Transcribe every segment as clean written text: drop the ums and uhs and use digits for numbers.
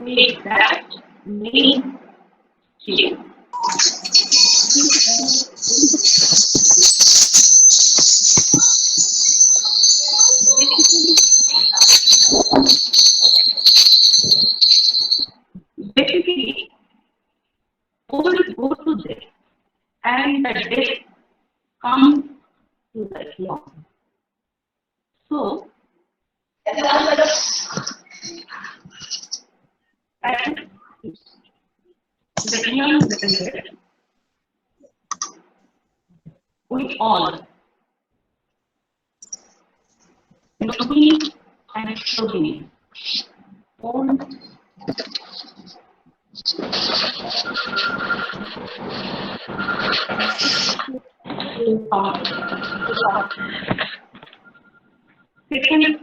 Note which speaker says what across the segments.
Speaker 1: with that main shape. Basically, old go to death, and the death comes to the young. So, and the young generation, we all, including and excluding, own second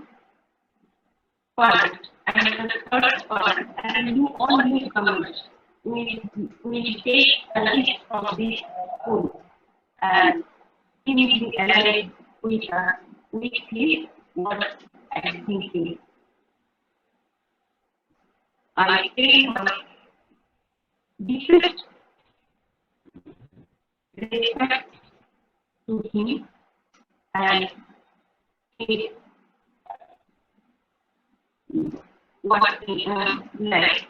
Speaker 1: part and the third part, and you all newcomers will take a list of these foods and immediately align which is what I'm thinking. I pay my deepest respect to him and his what he like.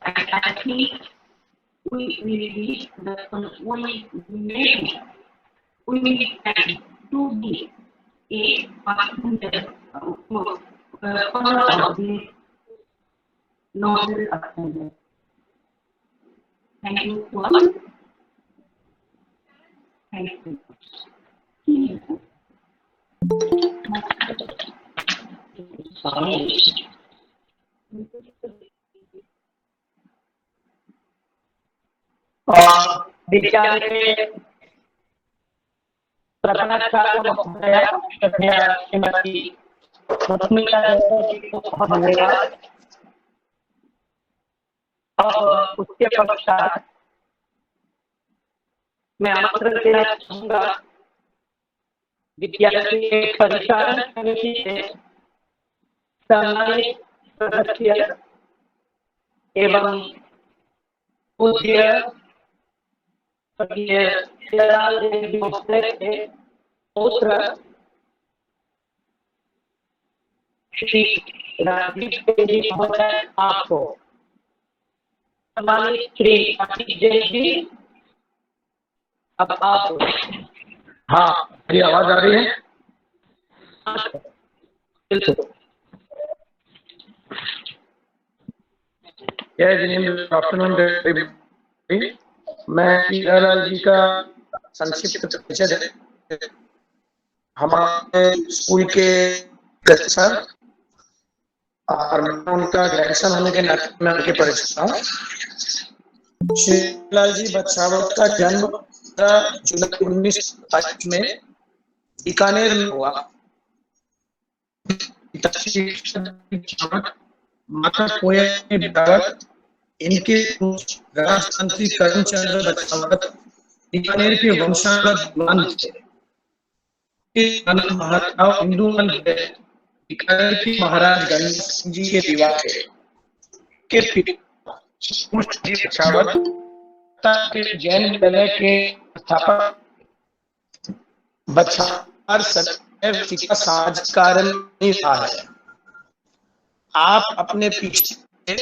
Speaker 1: I think we will be we will try to be a passenger follower of the novel assembly. Thank you all. Thank you. Sorry.
Speaker 2: विद्यालये प्रथमाचार्य महोदय श्रद्धेया श्रीमती रश्मिका जी को बहुत धन्यवाद। अब उसके पश्चात मैं आमंत्रण देना चाहूंगा विद्यालय के परिचालन समिति के सम्मानित सदस्य एवं पूज्य स्वर्गीय श्रीलाल देवी महोदय के पुत्र श्री राजीव जी महोदय आपको, सम्मानित श्री आशीष जैन जी, अब आप।
Speaker 3: हाँ, मेरी आवाज आ रही है? Good afternoon. मैं श्रीलाल जी का संक्षिप्त परिचय दे। हमारे स्कूल के सर और मैं उनका ग्रेजुएशन होने के नाते मैं उनके परिचय हूँ। श्रीलाल जी बच्चावत का जन्म 15 जुलाई 1922 में बीकानेर में हुआ। माता कोया इनके राजतंत्री करमचंद्र बच्चावत बीकानेर के वंशावत विद्वान थे। हिंदू बीकानेर के महाराज गंगा सिंह जी के विवाह के बच्चावत के जैन विद्यालय के स्थापक बच्चावर सदैव सामाजिक कार्य नहीं रहा है। आप अपने पीछे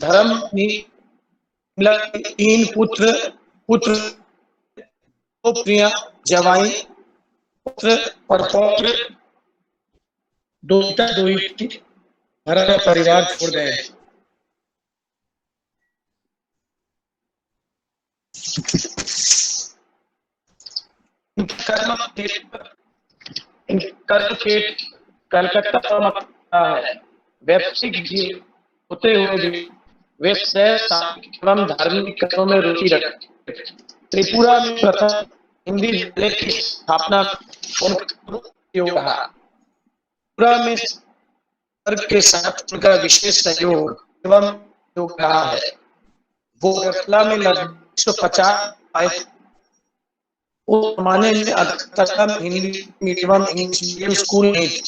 Speaker 3: धर्म तीन पुत्र दो प्रिया जवाई पुत्र और पौत्र दो भरा परिवार छोड़ गए। कर्मक्षेत्र कलकत्ता है। वैश्विक जीव होते हुए भी वे एवं धार्मिक कर्मों में रुचि रखते। त्रिपुरा में प्रथम हिंदी विद्यालय की स्थापना त्रिपुरा में के साथ उनका विशेष सहयोग एवं योग रहा है। वो रतला में लगभग 150 आए। उस जमाने में Hindi medium English medium school नहीं थे।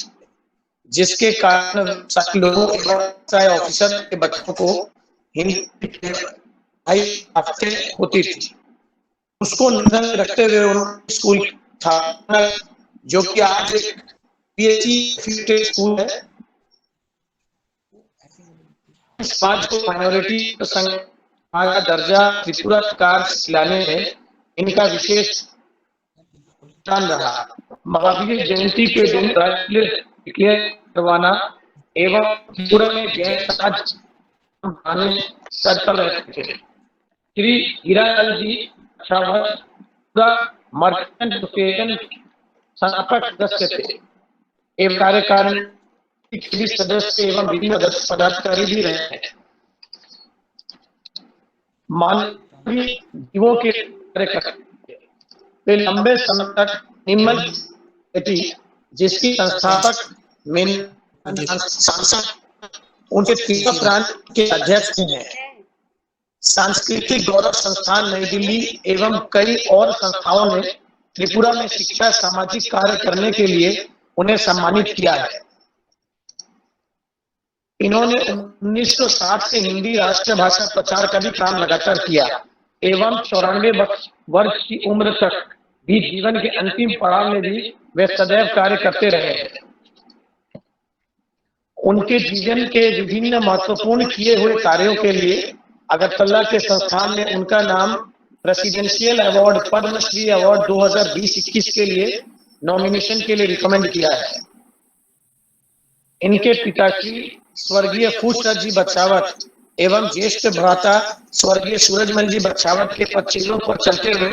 Speaker 3: जिसके कारण व्यवसायी लोगों एवं व्यवसाय ऑफिसर के बच्चों को हिंदी के ढाई हफ्ते होती थी। उसको नजर में रखते हुए उन्होंने स्कूल की स्थापना, जो कि आज एक पीएचडी स्कूल है। समाज को माइनॉरिटी संघ का दर्जा त्रिपुरा सरकार से दिलाने में इनका विशेष योगदान रहा। महावीर जयंती के दिन राज्य करवाना एवं त्रिपुरा में जैन समाज आने तत्पर रहते थे। श्री हीरालाल जी पूरा मर्चेंट एसोसिएशन संस्थापक सदस्य थे एवं कार्यकारिणी के सदस्य एवं विभिन्न पदाधिकारी भी रहे हैं। मानवीय जीवों के कार्य करते वे लंबे समय तक निम्न थी, जिसकी संस्थापक सांसद उनके तीनों प्रांत के अध्यक्ष हैं। सांस्कृतिक गौरव संस्थान नई दिल्ली एवं कई और संस्थाओं ने त्रिपुरा में शिक्षा सामाजिक कार्य करने के लिए उन्हें सम्मानित किया है। इन्होंने 1960 से हिंदी राष्ट्रीय भाषा प्रचार का भी काम लगातार किया एवं 94 वर्ष की उम्र तक भी जीवन के अंतिम पड़ाव में भी वे सदैव कार्य करते रहे हैं। उनके जीवन के विभिन्न महत्वपूर्ण किए हुए कार्यों के लिए अगरतला के संस्थान ने उनका नाम प्रेसिडेंशियल अवार्ड पद्मश्री अवार्ड 2020-21 के लिए नॉमिनेशन के लिए रिकमेंड किया है। इनके पिताश्री स्वर्गीय फूसर जी बच्चावत एवं ज्येष्ठ भ्राता स्वर्गीय सूरजमल जी बच्चावत के पदचिन्हों पर चलते हुए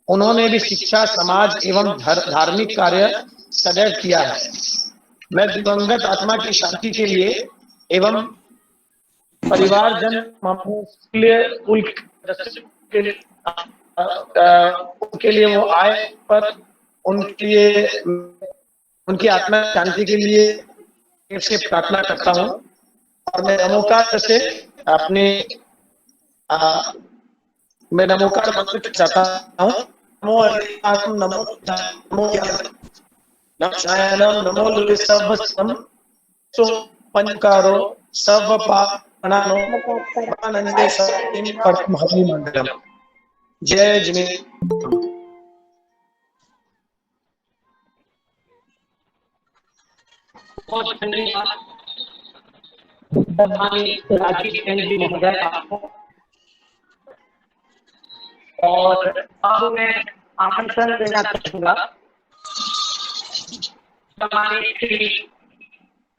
Speaker 3: उन्होंने भी शिक्षा समाज एवं धार्मिक कार्य सदैव किया है। मैं दिवंगत आत्मा की शांति के लिए एवं परिवारजन उनके लिए वो आए पर उनकी आत्मा शांति के लिए से प्रार्थना करता हूँ। और मैं नमोकार से अपने मैं नमोकार मंत्र चाहता हूँ। नमो नमो नमो नमो नमो सर्वस्वम सो पंचकारो सर्व पापनानो आनंदे सत्य परमहरि मंडलम। जय जिनेन्द्र।
Speaker 2: बहुत धन्यवाद राजीव जैन जी महोदय आपको। और अब मैं आमंत्रण देना चाहूंगा हमारे श्री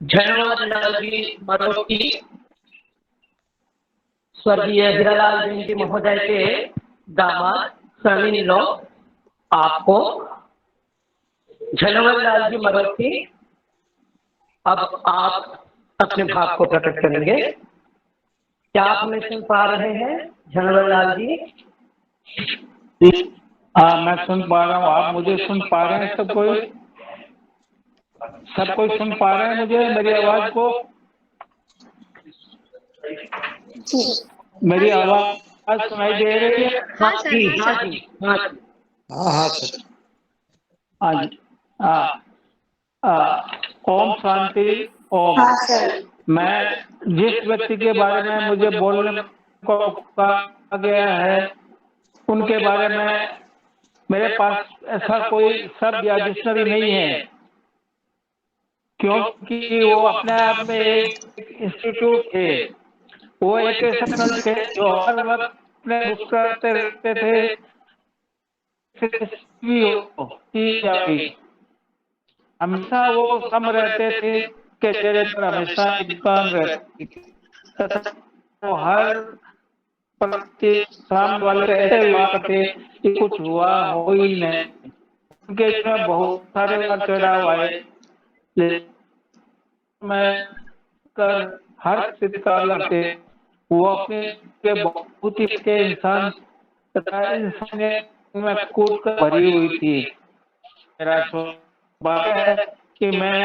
Speaker 2: झनवरलाल जी मरोती स्वर्गीय हीरालाल जैन जी महोदय के दामाद सनी लो आपको झनवरलाल जी मरोती, अब आप अपने भाव को प्रकट करेंगे। क्या आप हमें सुन पा रहे हैं झनवरलाल जी?
Speaker 4: हाँ, मैं सुन पा रहा हूँ। आप मुझे सुन पा रहे हैं? सब कोई सुन पा रहे हैं मुझे, मेरी आवाज को? मेरी आवाज सुनाई दे रही है?
Speaker 2: हाँ जी, हाँ जी, हाँ जी,
Speaker 3: हाँ सर।
Speaker 4: हाँ जी, ओम शांति। ओम। मैं जिस व्यक्ति के बारे में मुझे बोलने को कहा गया है उनके बारे में मेरे पास ऐसा कोई शब्द या डिक्शनरी नहीं है, क्योंकि वो अपने आप में एक इंस्टीट्यूट थे। वो एक ऐसे थे जो हर वक्त अपने मुस्कुराते रहते थे। हमेशा वो सम रहते थे कि चेहरे पर हमेशा मुस्कान रहती थी। वो हर प्रति सामने वाले ऐसे हुआ करते कि कुछ हुआ हो ही नहीं। उनके इसमें बहुत सारे चढ़ाव आए, मैं कर हर स्थिति का अलग थे। वो अपने के बहुत ही के इंसान तथा इंसान में कूद कर भरी हुई थी। मेरा सौभाग्य है कि मैं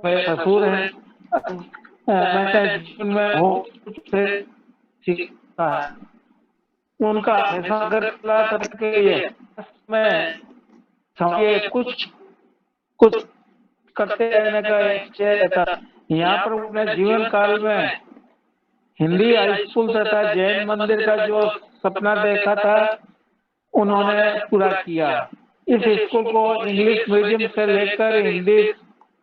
Speaker 4: मेरे ससुर हैं। मैं जीवन में बहुत कुछ से सीखा है। उनका हमेशा करके मैं समझिए कुछ कुछ करते रहने का एक रहता। यहाँ पर अपने जीवन काल में हिंदी हाई स्कूल तथा जैन मंदिर का जो सपना देखा था उन्होंने पूरा किया। इस स्कूल को इंग्लिश मीडियम से लेकर हिंदी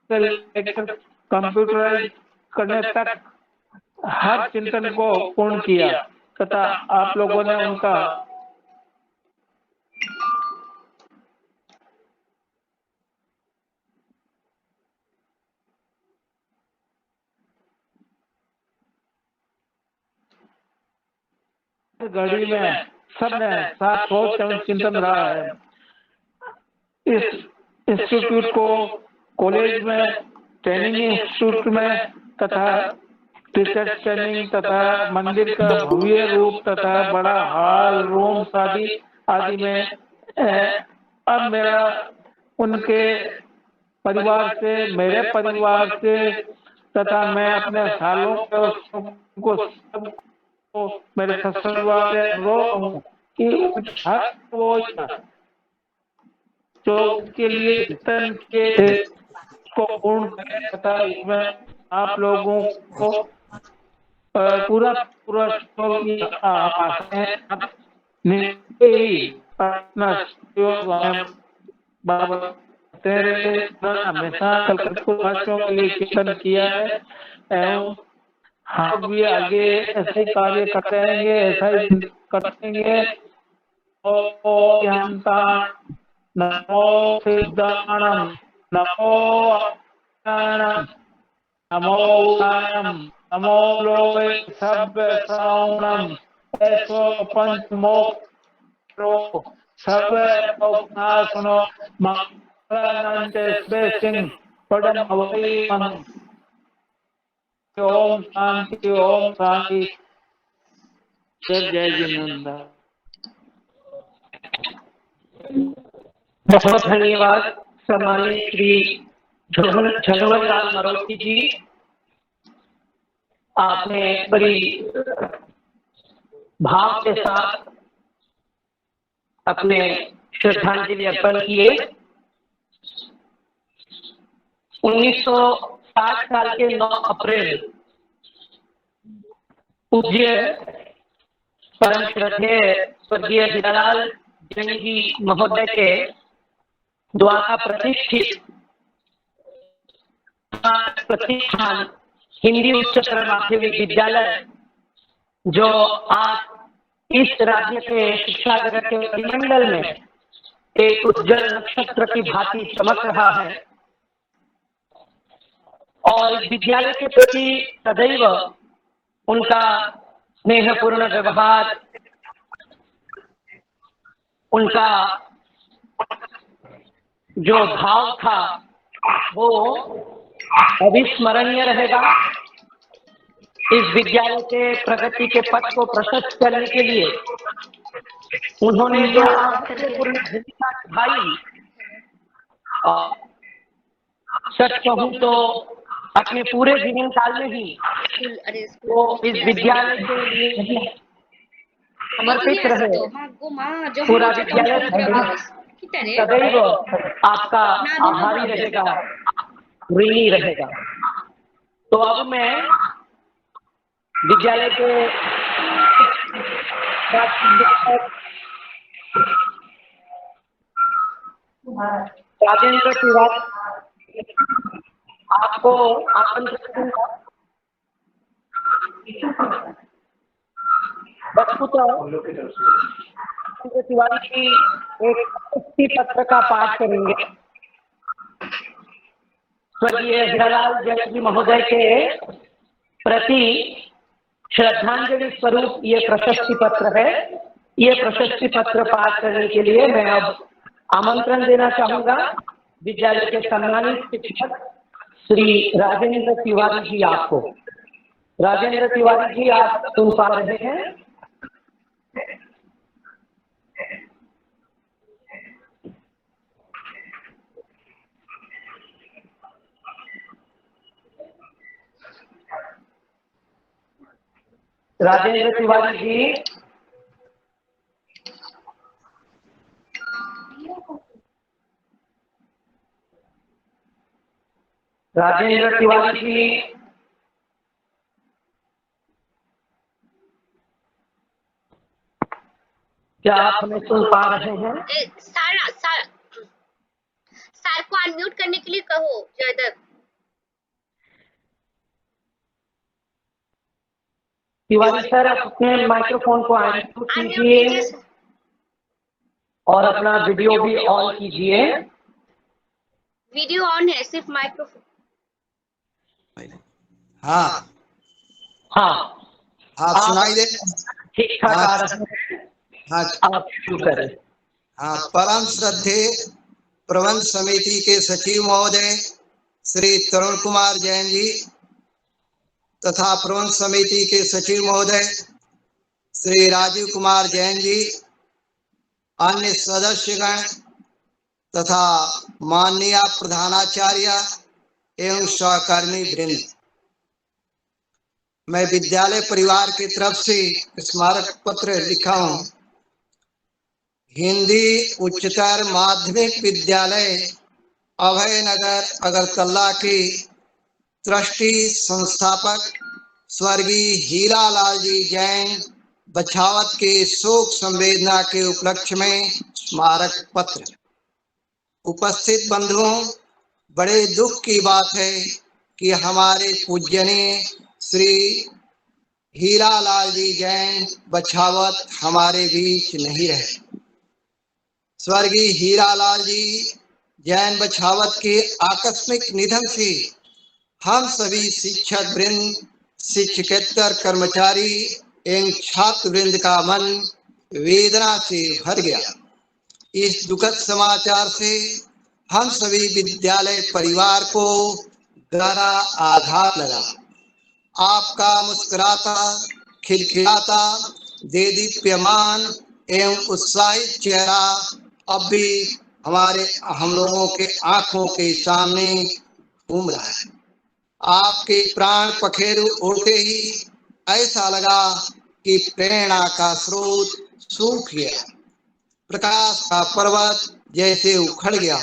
Speaker 4: से लेकर कंप्यूटराइज करने तक हर चिंतन को पूर्ण किया तथा आप लोगों ने उनका घड़ी में सबने साथ सोच एवं चिंतन रहा है। इस इंस्टीट्यूट को कॉलेज में, ट्रेनिंग इंस्टीट्यूट में तथा टीचर्स ट्रेनिंग तथा मंदिर का भव्य रूप तथा बड़ा हॉल, रूम्स आदि में अब मेरा उनके परिवार से, मेरे परिवार से तथा मैं अपने सालों को मेरे ससुराल से अनुरोध हूँ कि हर वो जो के लिए चिंतन के को पूर्ण करें तथा इसमें आप लोगों को पूरा पूरा अपना हमेशा कलकत्ता के लिए चिंतन किया है एवं हम भी आगे ऐसे कार्य करते रहेंगे, ऐसा ही करेंगे। नमो सिद्धाणम, नमो ज्ञानम, नमो उदानम, नमो लोके सभ्य श्रावणम, ऐसो पंच मोक्षो सभ्य उपनाशनो मंगलानंते स्पेसिंग पदम अवैमन। ओम शांति, ओम शांति। जय जिनेंद्र।
Speaker 2: बहुत धन्यवाद सम्मानित श्री झलवरलाल मरोती जी। आपने बड़ी भाव के साथ अपने श्रद्धांजलि अर्पण किए। 1960 साल के 9 अप्रैल पूज्य परम श्रद्धेय स्वर्गीय हीरालाल जैन जी महोदय के द्वारा प्रतिष्ठान हिंदी उच्चतर माध्यमिक विद्यालय, जो आज इस राज्य के शिक्षा जगत के परिमंडल में एक उज्जवल नक्षत्र की भांति चमक रहा है और विद्यालय के प्रति सदैव उनका स्नेहपूर्ण व्यवहार, उनका जो भाव था वो अविस्मरणीय रहेगा। इस विद्यालय के प्रगति के पथ को प्रशस्त करने के लिए उन्होंने जो महत्वपूर्ण भूमिका निभाई, सच कहूं तो अपने पूरे जीवन काल में ही वो इस विद्यालय के लिए समर्पित रहे। पूरा विद्यालय सदैव आपका आभारी रहेगा, ऋणी रहेगा। तो अब मैं विद्यालय के राजेंद्र तिवारी आपको आमंत्रित करूंगा। राजेंद्र तिवारी की एक उक्ति पत्र का पाठ करेंगे। स्वर्गीय हीरालाल जैन जी महोदय के प्रति श्रद्धांजलि स्वरूप ये प्रशस्ति पत्र है। ये प्रशस्ति पत्र पाठ करने के लिए मैं अब आमंत्रण देना चाहूंगा विद्यालय के सम्मानित शिक्षक श्री राजेंद्र तिवारी जी आपको। राजेंद्र तिवारी जी, आप सुन पा रहे हैं? राजेंद्र तिवारी जी, राजेंद्र तिवारी जी, क्या आप हमें सुन पा रहे हैं?
Speaker 5: सर को अनम्यूट करने के लिए कहो जयदत्त।
Speaker 2: तिवारी सर, आप अपने माइक्रोफोन को अनम्यूट कीजिए और अपना वीडियो भी ऑन कीजिए।
Speaker 5: वीडियो ऑन है, सिर्फ माइक्रोफोन।
Speaker 6: हाँ
Speaker 2: हाँ,
Speaker 6: हाँ सुनाई दे।
Speaker 2: ठीक ठाक आ रहे हैं।
Speaker 6: हाँ
Speaker 2: आप शुरू करें।
Speaker 6: हाँ, परम श्रद्धे प्रबंध समिति के सचिव महोदय श्री तरुण कुमार जैन जी तथा प्रबंध समिति के सचिव महोदय श्री राजीव कुमार जैन जी, अन्य सदस्यगण तथा माननीय प्रधानाचार्य एवं सहकर्मी वृंद, मैं विद्यालय परिवार की तरफ से स्मारक पत्र लिखा हूँ। हिंदी उच्चतर माध्यमिक विद्यालय अभयनगर अगरतला के ट्रस्टी संस्थापक स्वर्गीय हीरालाल जी जैन बछावत के शोक संवेदना के उपलक्ष्य में स्मारक पत्र। उपस्थित बंधुओं, बड़े दुख की बात है कि हमारे पूजनीय श्री हीरालाल जी जैन बछावत हमारे बीच नहीं रहे। स्वर्गीय हीरालाल जी जैन बछावत के आकस्मिक निधन से हम सभी शिक्षक वृंद, शिक्षकेतर कर्मचारी एवं छात्र वृंद का मन वेदना से भर गया। इस दुखद समाचार से हम सभी विद्यालय परिवार को गहरा आघात लगा। आपका मुस्कुराता, खिलखिलाता, देदीप्यमान एवं उत्साहित चेहरा अब भी हम लोगों के आंखों के सामने घूम रहा है। आपके प्राण पखेरु उड़ते ही ऐसा लगा कि प्रेरणा का स्रोत सूख गया, प्रकाश का पर्वत जैसे उखड़ गया।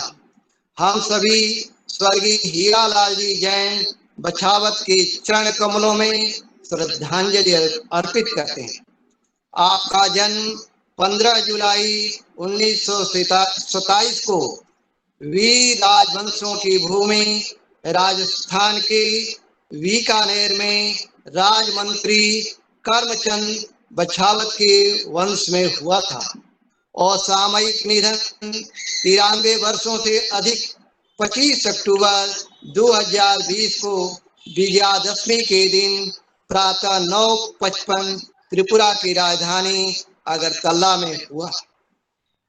Speaker 6: हम सभी स्वर्गीय हीरालाल जी जैन बछावत के चरण कमलों में श्रद्धांजलि अर्पित करते हैं। आपका जन्म 15 जुलाई 1927 को वीर राजवंशों की भूमि राजस्थान के बीकानेर में राजमंत्री करमचंद बछावत के वंश में हुआ था। असामयिक निधन 93 वर्षों से अधिक 25 अक्टूबर 2020 को विजयादशमी के दिन प्रातः 9:55 त्रिपुरा की राजधानी अगरतला में हुआ।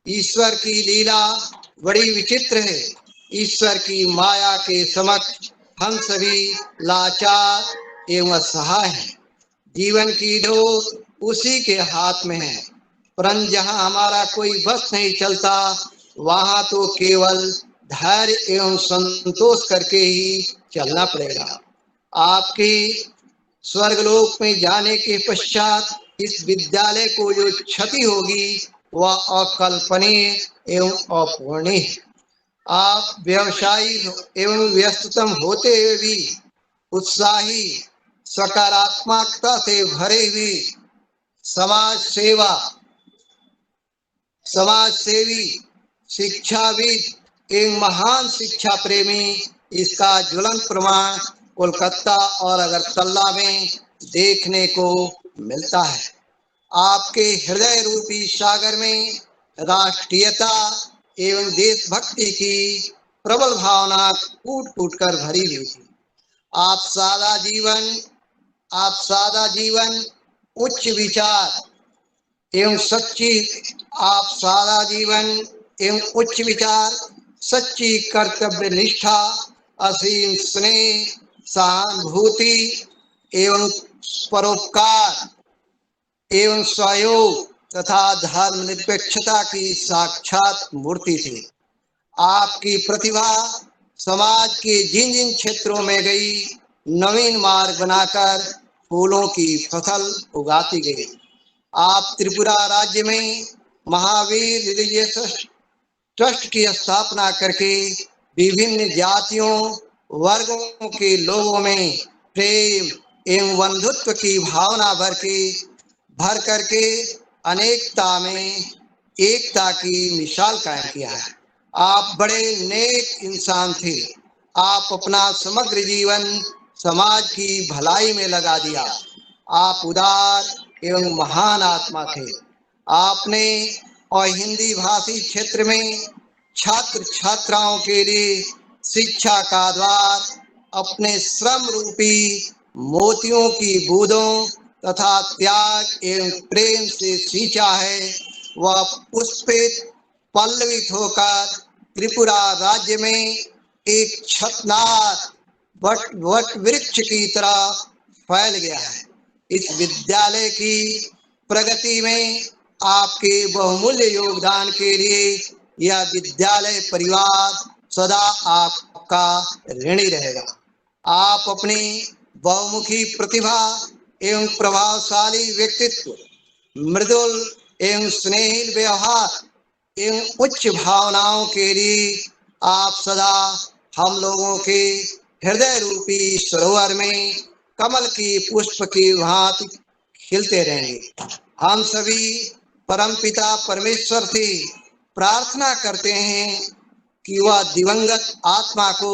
Speaker 6: ईश्वर की लीला बड़ी विचित्र है। ईश्वर की माया के समक्ष हम सभी लाचार एवं असहाय हैं। जीवन की डोर उसी के हाथ में है, परंतु जहाँ हमारा कोई बस नहीं चलता, वहाँ तो केवल धैर्य एवं संतोष करके ही चलना पड़ेगा। आपके स्वर्गलोक में जाने के पश्चात इस विद्यालय को जो क्षति होगी वह अकल्पनीय एवं अपूर्णीय है। आप व्यवसायी एवं व्यस्ततम होते हुए भी उत्साही, सकारात्मकता से भरे हुए समाज सेवी, शिक्षाविद एवं महान शिक्षा प्रेमी, इसका ज्वलंत प्रमाण कोलकाता और अगरतला में देखने को मिलता है। आपके हृदय रूपी सागर में राष्ट्रीयता एवं देशभक्ति की प्रबल भावना कूट कूट कर भरी हुई थी। आप सादा जीवन उच्च विचार एवं सच्ची कर्तव्य निष्ठा, असीम स्नेह, सहानुभूति एवं परोपकार एवं सहयोग तथा धर्मनिरपेक्षता की साक्षात मूर्ति थी। आपकी प्रतिभा समाज के जिन जिन क्षेत्रों में गई, नवीन मार्ग बनाकर फूलों की फसल उगाती गई। आप त्रिपुरा राज्य में महावीर रिलीजियस ट्रस्ट की स्थापना करके विभिन्न जातियों वर्गों के लोगों में प्रेम एवं बंधुत्व की भावना भर करके अनेकता में एकता की मिसाल कायम किया है। आप बड़े नेक इंसान थे। आप अपना समग्र जीवन समाज की भलाई में लगा दिया। आप उदार एवं महान आत्मा थे। आपने और हिंदी भाषी क्षेत्र में छात्र छात्राओं के लिए शिक्षा का द्वार अपने श्रम रूपी मोतियों की बूंदों तथा त्याग एवं प्रेम से सींचा है। वह पुष्पित पल्लवित होकर त्रिपुरा राज्य में एक छतनार वट वृक्ष की तरह फैल गया है। इस विद्यालय की प्रगति में आपके बहुमूल्य योगदान के लिए यह विद्यालय परिवार सदा आपका ऋणी रहेगा। आप अपनी बहुमुखी प्रतिभा एवं प्रभावशाली व्यक्तित्व, मृदुल एवं स्नेहिल व्यवहार एवं उच्च भावनाओं के लिए आप सदा हम लोगों के हृदय रूपी सरोवर में कमल की पुष्प की भांति खिलते रहेंगे। हम सभी परमपिता परमेश्वर से प्रार्थना करते हैं कि वह दिवंगत आत्मा को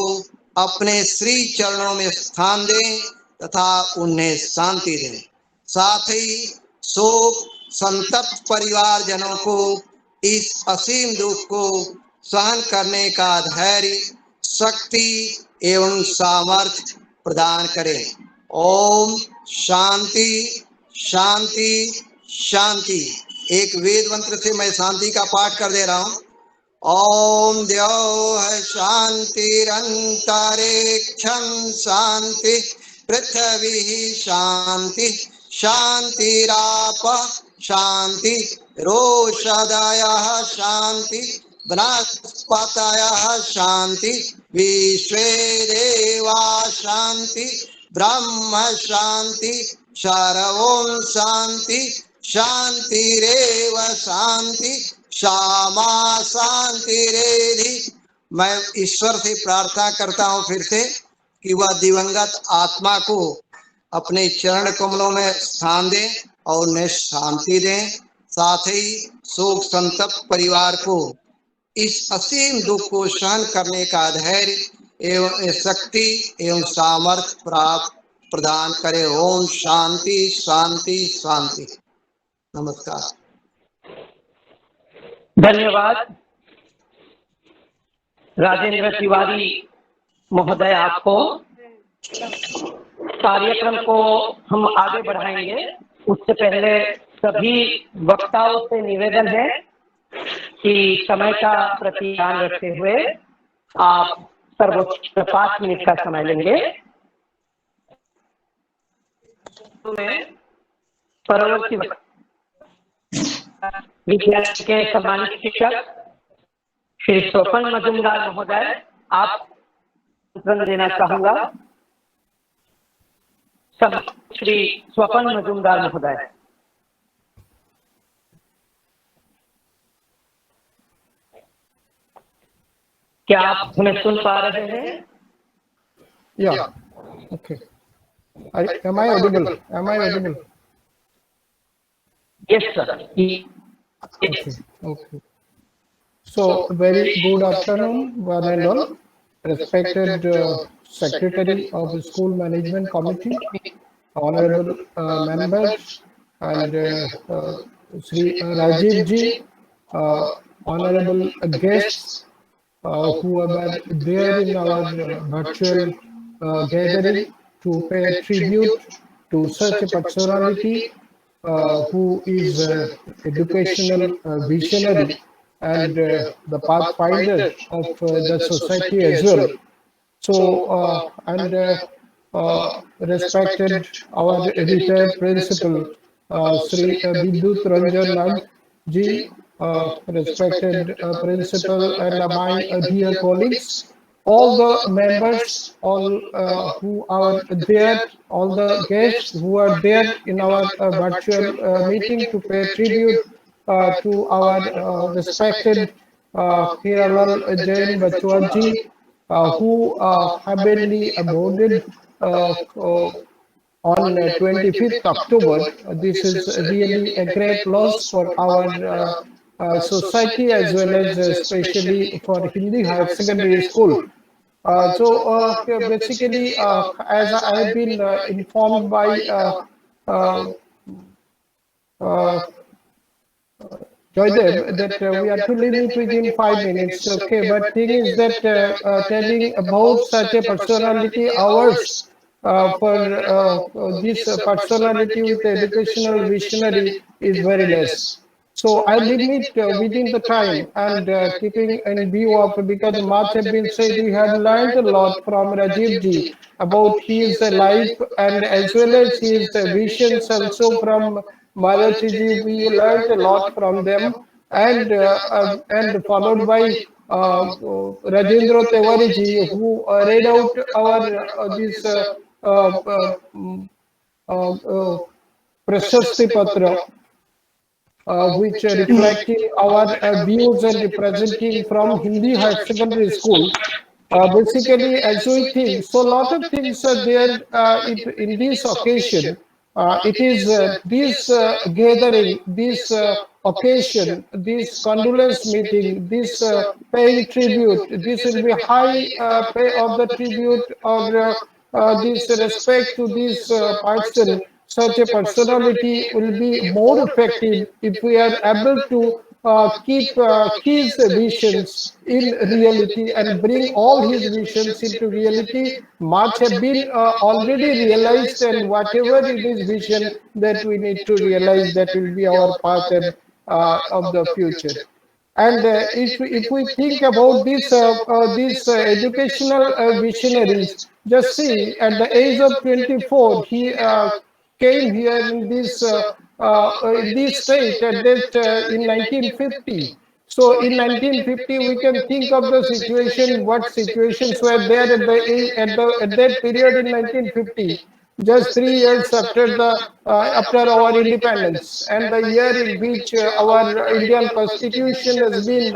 Speaker 6: अपने श्री चरणों में स्थान दें तथा उन्हें शांति दें। साथ ही शोक संतप्त परिवारजनों को इस असीम दुख को सहन करने का धैर्य, शक्ति एवं सामर्थ्य प्रदान करें। ओम शांति शांति शांति। एक वेद मंत्र से मैं शांति का पाठ कर दे रहा हूँ। ओम द्यौः शांतिरन्तरिक्षं शांति पृथ्वी शांति शांतिरापः शांति रोषधयः शांति वनस्पतयः शांति विश्वे देवा शांति ब्रह्म शांति सर्वं शांति शांतिरेव शांति क्षमा शांतिरेधि। मैं ईश्वर से प्रार्थना करता हूँ फिर से कि वह दिवंगत आत्मा को अपने चरण कमलों में स्थान दें और उन्हें शांति दें। साथ ही शोक संतप्त परिवार को इस असीम दुख को सहन करने का धैर्य एवं शक्ति एवं सामर्थ्य प्राप्त प्रदान करे। ओम शांति शांति शांति। नमस्कार।
Speaker 2: धन्यवाद राजेंद्र तिवारी महोदय आपको। कार्यक्रम को हम आगे बढ़ाएंगे, उससे पहले सभी वक्ताओं से निवेदन है कि समय का प्रति ध्यान रखते हुए आप सर्वोच्च 5 मिनट का समय लेंगे। परवर्ती विद्यालय के सम्मानित शिक्षक श्री स्वपन मजुमदार महोदय, आप देना चाहूंगा। श्री स्वपन मजुमदार महोदय। क्या आप हमें सुन पा रहे हैं?
Speaker 7: Yeah. Okay. Am I audible? Am I audible?
Speaker 2: Yes, sir.
Speaker 7: Okay. Okay. So, very good afternoon, one and all. Respected Secretary of the School Management Committee, honorable members, and Sri Rajiv ji, honorable guests who were there in our virtual gathering to pay tribute to such a personality who is educational visionary and the pathfinder of the society as well. So, respected our retired principal, Sri Vidyut Ranjan Nag ji, respected principal and my dear colleagues, all the members, all who are there, all the guests who are there in our virtual meeting to pay tribute to our respected Hiralal Jain Bachwal ji, who happily boarded on 25th October. This is really a great loss for our society as well as especially for Hindi Higher Secondary School. Basically, as I have been informed by Joydev, that we are to limit within 5 minutes. Okay, but thing is that telling about such a personality hours for this personality with educational visionary is very less. So I limit within the time and keeping in view of, because much have been said, we have learned a lot from Rajiv ji about his life and as well as his visions also from Balaji ji. We learned a lot from them, and followed by Rajendra Tewari ji, who read out our this Prashasti Patra, which reflecting our views and representing from Hindi Higher Secondary School. Basically, as we think, so a lot of things are there in this occasion. It is this gathering, this occasion, this condolence meeting, this paying tribute, this will be high pay of the tribute or this respect to this person. Such a personality will be more effective if we are able to keep his visions in reality and bring all his visions into reality. Much have been already realized, and whatever it is vision that we need to realize, that will be our path of the future. And if we think about these educational visionaries, just see, at the age of 24, he came here in this state at that in 1950. So in 1950, we can think of the situation, what situations were there at that period in 1950. Just 3 years after after our independence, and the year in which our Indian Constitution has been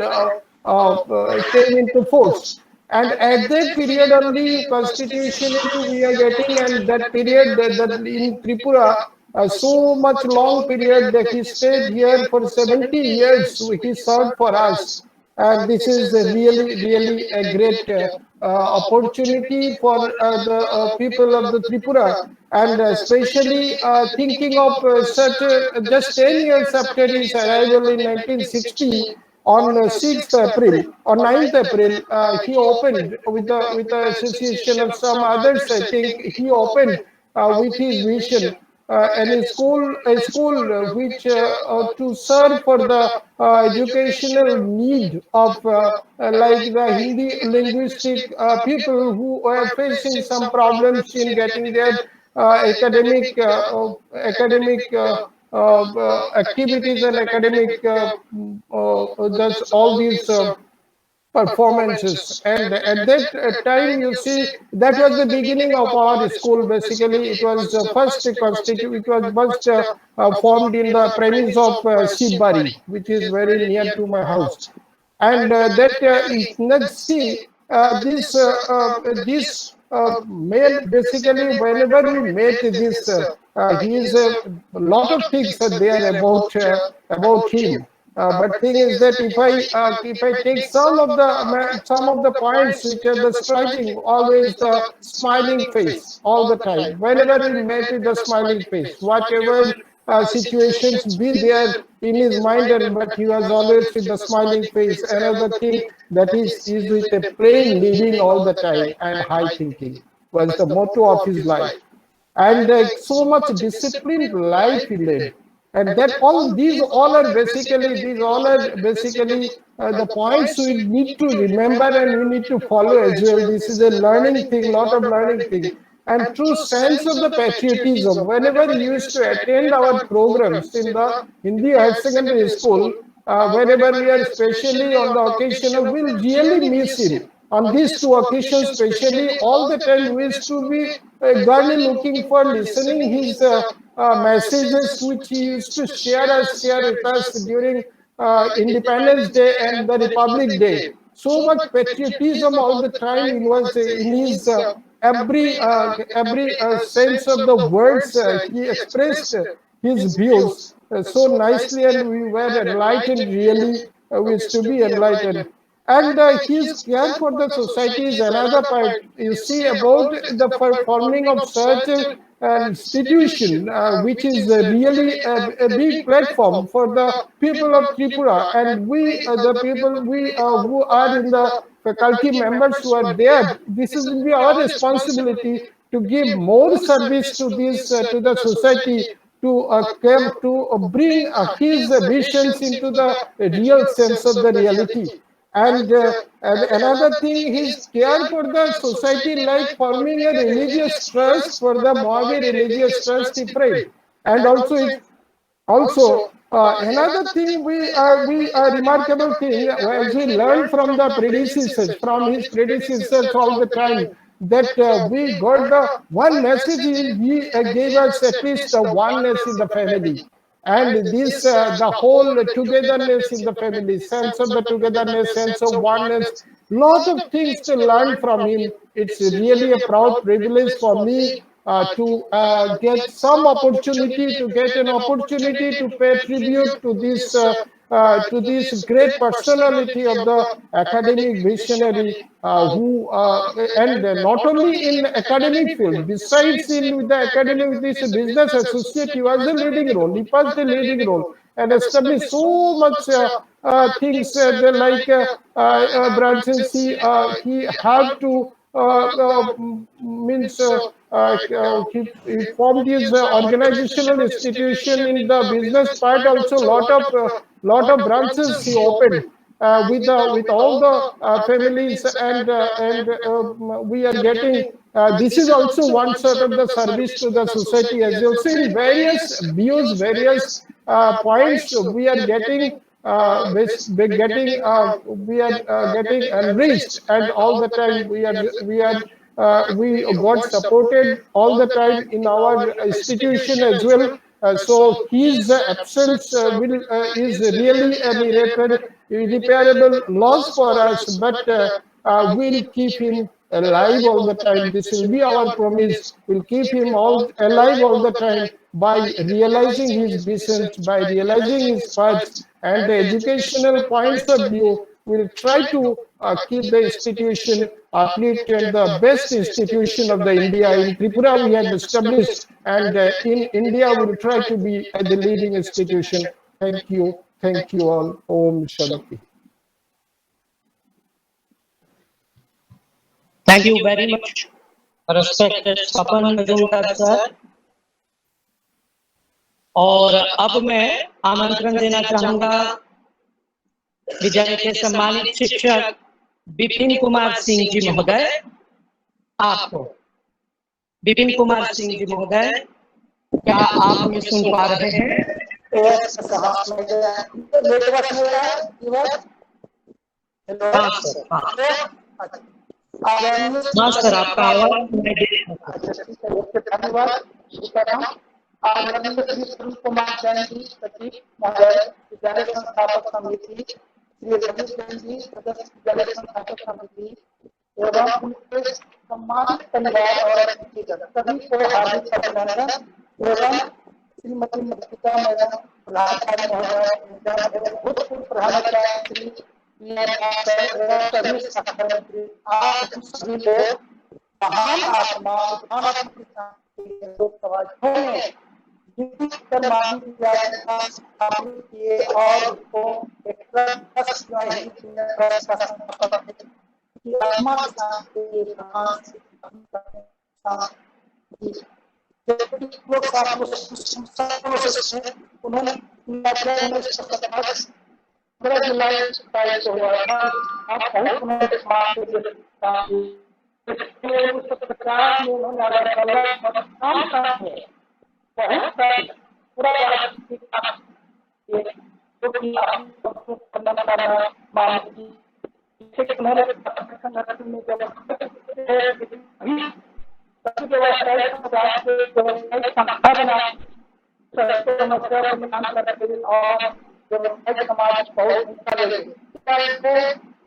Speaker 7: came into force. And at that period only constitution we are getting, and that period that in Tripura, so much long period that he stayed here for 70 years, he served for us. And this is really a great opportunity for the people of the Tripura, and especially thinking of such just 10 years after his arrival in 1960, on 6th April or 9th April, he opened with the association of some others. I think he opened with his vision and a school which to serve for the educational need of like the Hindi linguistic people who are facing some problems in getting their academic activities and academic does all these performances. And at that time, you see, that was the beginning of our school. Basically, it was first constituted, it was first formed in the premise of Shibari, which is very near to my house. And let's see, this made, basically, whenever we met this, he is a lot of things are there about him. But thing is that if I take some of the points which are the striking, always the smiling face all the time. Whenever we met with the smiling face, whatever situations be there in his mind, but he was always with the smiling face. Another thing that is with a plain living all the time and high thinking was the motto of his life. And so much disciplined life he led. And that these all are basically the points we need to remember and we need to follow as well. This is a learning thing, lot of learning thing. And true sense of the patriotism. Whenever we used to attend our programs in the Hindi Higher Secondary School, whenever we are especially on the occasion of, we'll really miss him. On these two occasions, especially, all the time we used to be eagerly looking for listening his messages which he used to share with us during Independence Day and the Republic Day. so much patriotism all the time. He was in his every sense of the words. He expressed his views so nicely, and we were enlightened. Really, we used to be enlightened. And his care for the society is another part. You see about the forming of such an institution, which is really a big platform for the people of Tripura, and we, the people who are in the faculty members who are there, this will be our responsibility to give more service to this to the society, to bring his visions into the real sense of the reality. And another thing, his care for the society, like forming a religious trust for the Moavi religious trust, he prayed. And also another thing, we a remarkable thing, as we learned from the predecessors, from his predecessors all the time, that we got the one message is he gave us at least a oneness in the family. And this, the whole togetherness in the family, sense of the togetherness, sense of oneness, lot of things to learn from him. It's really a proud privilege for me to get some opportunity, to get an opportunity to pay tribute to this great personality of the academic visionary, who and not only in academic field, besides in the academic, this business associate, he was a leading role. He was the leading role and established so much things like branches. He had to he formed his organizational institution in the business part. Also, lot of branches he opened with all the families, and we are getting. This is also one sort of the service to the society, as you'll see in various views, various points. We are getting. Getting enriched, and all the time we got supported all the time in our institution as well. So his absence is really an irreparable loss for us, but we'll keep him alive all the time. This will be our promise. We'll keep him alive all the time by realizing his visions, by realizing his paths, and the educational points of view. We'll try to keep the institution uplift, and the best institution of the India. In Tripura we have established, and in India we will try to be the leading institution. Thank you all. Om Shanti.
Speaker 2: Thank you very much, respected Papan Majumdar sir. और अब मैं आमंत्रण देना चाहूंगा विद्यालय के सम्मानित शिक्षक विपिन कुमार सिंह जी महोदय आपको। विपिन कुमार सिंह जी महोदय, क्या आप हमें सुन पा रहे हैं? हाँ सर, आपका आवाज
Speaker 8: धन्यवाद। श्री कुमार जैन जी सचिव महोदय विद्यालय संस्थापक समिति, श्री रमेश जैन जी सदस्य विद्यालय संस्थापक समिति, एवं उनके सम्मानित परिवार और सभी को हार्दिक अभिनंदन। एवं श्रीमती मधुपिता मैडम, प्रधानाचार्य महोदय, भूतपूर्व प्रधानाचार्य श्री सभी छात्र, आप सभी लोग महान आत्मा और उन्होंने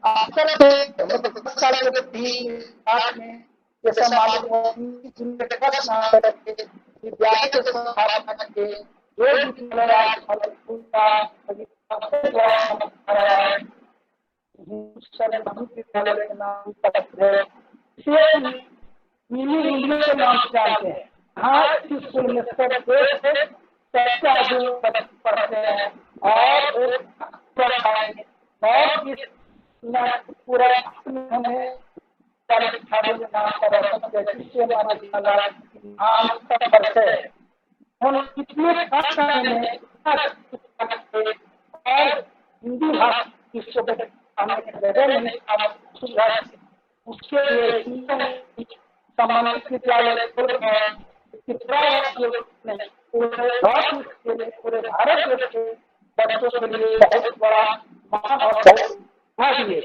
Speaker 8: अक्सर से मतलब 10 साल के बाद में जैसा मालूम हुआ कि जिनके ट्रस्ट ना करके विद्यालय के स्थापना के जो विद्यालय आज फलपुर का विद्यालय के नाम से मिनी इंडिया के नाम से जानते हैं। हाँ, इस स्कूल में सब देश से सबसे आगे पढ़ते हैं और पूरा हमें नाम पर हम कितने और हिंदी भाषा उसके लिए संबंधित विद्यालय पूरे भारत देश के बच्चों के लिए बहुत बड़ा मान और बहुत भाग्य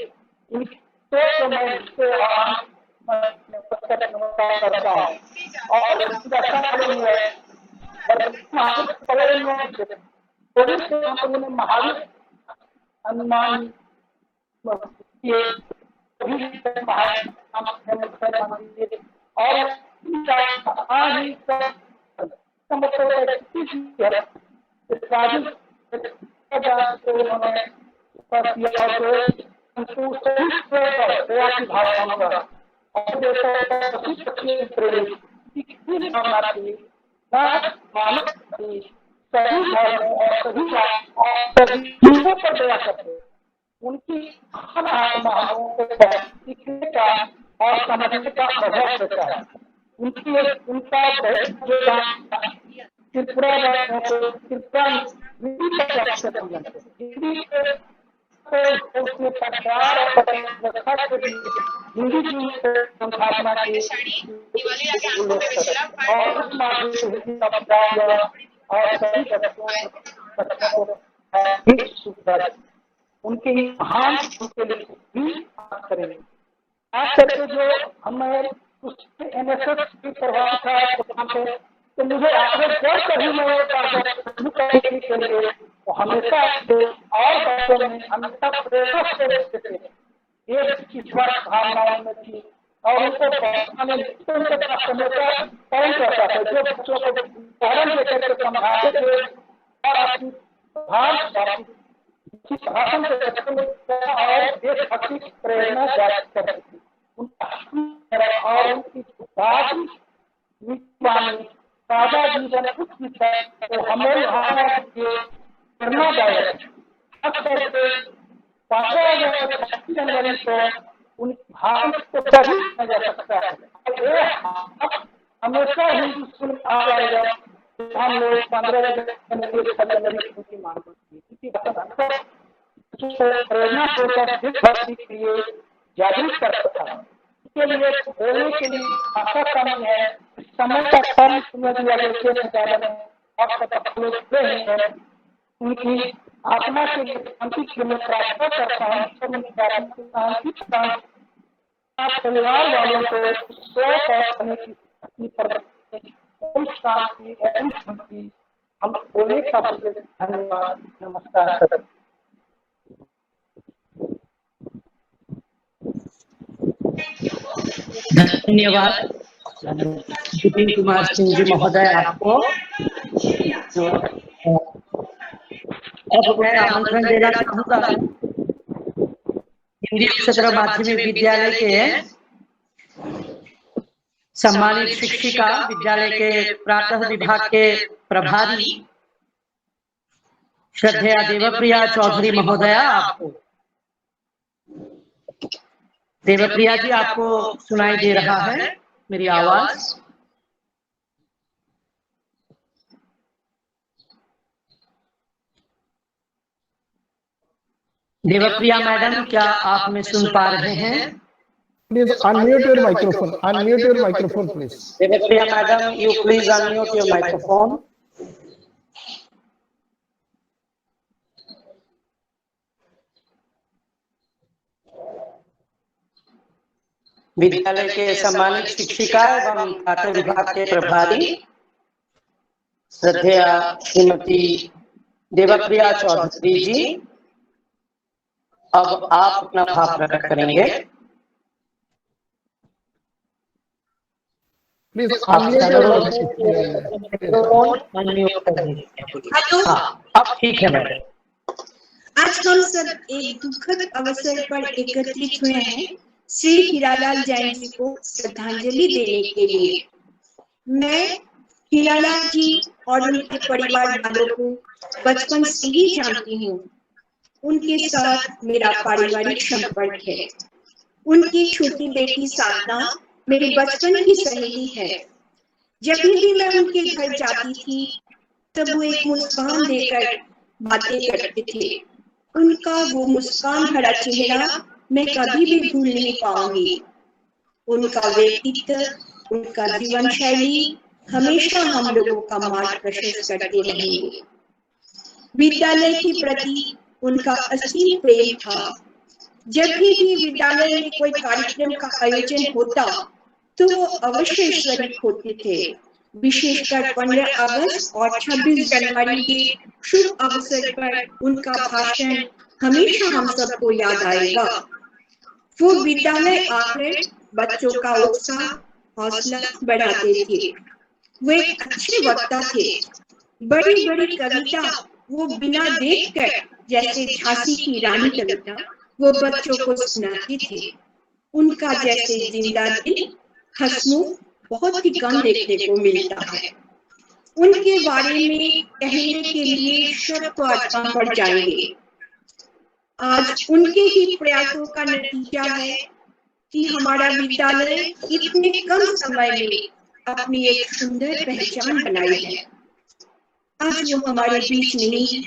Speaker 8: तो मैं इससे करता हूँ और महावीर हनुमान उनकी सीखने का और समझने का अनुभव देता है। उनका हिंदी की संभावना की और उस माध्यम और सभी बच्चों को उनके महान उनके लिए भी बात करेंगे। आज करके जो हमें उस एनएसएस की प्रभाव था तो मुझे आगे जब कभी मैं के लिए तो हमेशा और बच्चों में हमेशा प्रेरणा से रहते थे। ये विश्वास भावनाओं में थी और उनको हमेशा पढ़ करता था जो बच्चों को उदाहरण देकर के समझाते थे और अपनी भाषण और देशभक्ति की प्रेरणा जागृत करती थी। और उनकी सादा जीवन तो हमें प्रेरणादायक जनवरी को उनकी भाषण को कभी किया जा सकता है। हमेशा हिंदी स्कूल में आ जाएगा हम लोग 15 जनवरी की मांग प्रेरणा देशभक्ति के लिए जागरूक करता था। इसके लिए बोलने के लिए भाषा कम है, समय का कम है। उनकी आत्मा के लिए शांति के लिए प्रार्थना करता हूँ। परिवार वालों को स्व करने की शांति हम बोलने का धन्यवाद। नमस्कार।
Speaker 2: धन्यवाद विपिन कुमार सिंह जी महोदय आपको। अब मैं आमंत्रण देना चाहूँगा हिंदी उच्चतर माध्यमिक विद्यालय के सम्मानित शिक्षिका, विद्यालय के प्रातः विभाग के प्रभारी श्रद्धेया देवप्रिया चौधरी महोदया आपको। देवप्रिया जी, आपको सुनाई दे रहा है मेरी आवाज? देवप्रिया मैडम, क्या आप हमें सुन पा रहे हैं?
Speaker 7: Please unmute your microphone. Unmute your microphone, please.
Speaker 2: Devapriya madam, you please unmute your microphone. विद्यालय के सम्मानित शिक्षिका एवं प्रातः विभाग के प्रभारी श्रद्धेया श्रीमती देवप्रिया चौधरी जी, अब आप अपना भाव प्रकट करेंगे।
Speaker 7: Please
Speaker 2: आप
Speaker 7: unmute your mic clearly.
Speaker 5: Hello,
Speaker 2: हाँ, अब ठीक है मैडम।
Speaker 5: आज हम सब एक दुखद अवसर पर एकत्रित हुए हैं श्री हीरालाल जैन जी को श्रद्धांजलि देने के लिए। मैं हीरालाल जी और उनके परिवार वालों को बचपन से ही जानती हूँ। उनके साथ मेरा पारिवारिक संपर्क है। उनकी छोटी बेटी साधना मेरी बचपन की सहेली है। जब भी मैं उनके घर जाती थी तब वो एक मुस्कान देकर बातें करते थे। उनका वो मुस्कान भरा चेहरा मैं कभी भी भूल नहीं पाऊंगी। उनका व्यक्तित्व, उनका जीवन शैली हमेशा हम लोगों का मार्ग प्रशस्त करते रहेंगे। विद्यालय के प्रति उनका असीम प्रेम था। जब भी विद्यालय में कोई कार्यक्रम का आयोजन होता तो वो अवश्य शरीक होते थे। विशेषकर 15 अगस्त और 26 जनवरी के शुभ अवसर पर उनका भाषण हमेशा हम सबको याद आएगा। वो विद्यालय आकर बच्चों का उत्साह, हौसला बढ़ाते थे। वो एक अच्छे वक्ता थे। बड़ी बड़ी कविता वो बिना देखकर, जैसे झांसी की रानी कविता, वो बच्चों को सुनाते थे। उनका जैसे जिंदा दिल, हंसमुख बहुत ही कम देखने को मिलता है। उनके बारे में कहने के लिए शब्द तो आज कम पड़ जाएंगे। आज उनके ही प्रयासों का नतीजा है कि हमारा विद्यालय इतने कम समय में अपनी एक सुंदर पहचान बनाई है। आज वो हमारे बीच नहीं है,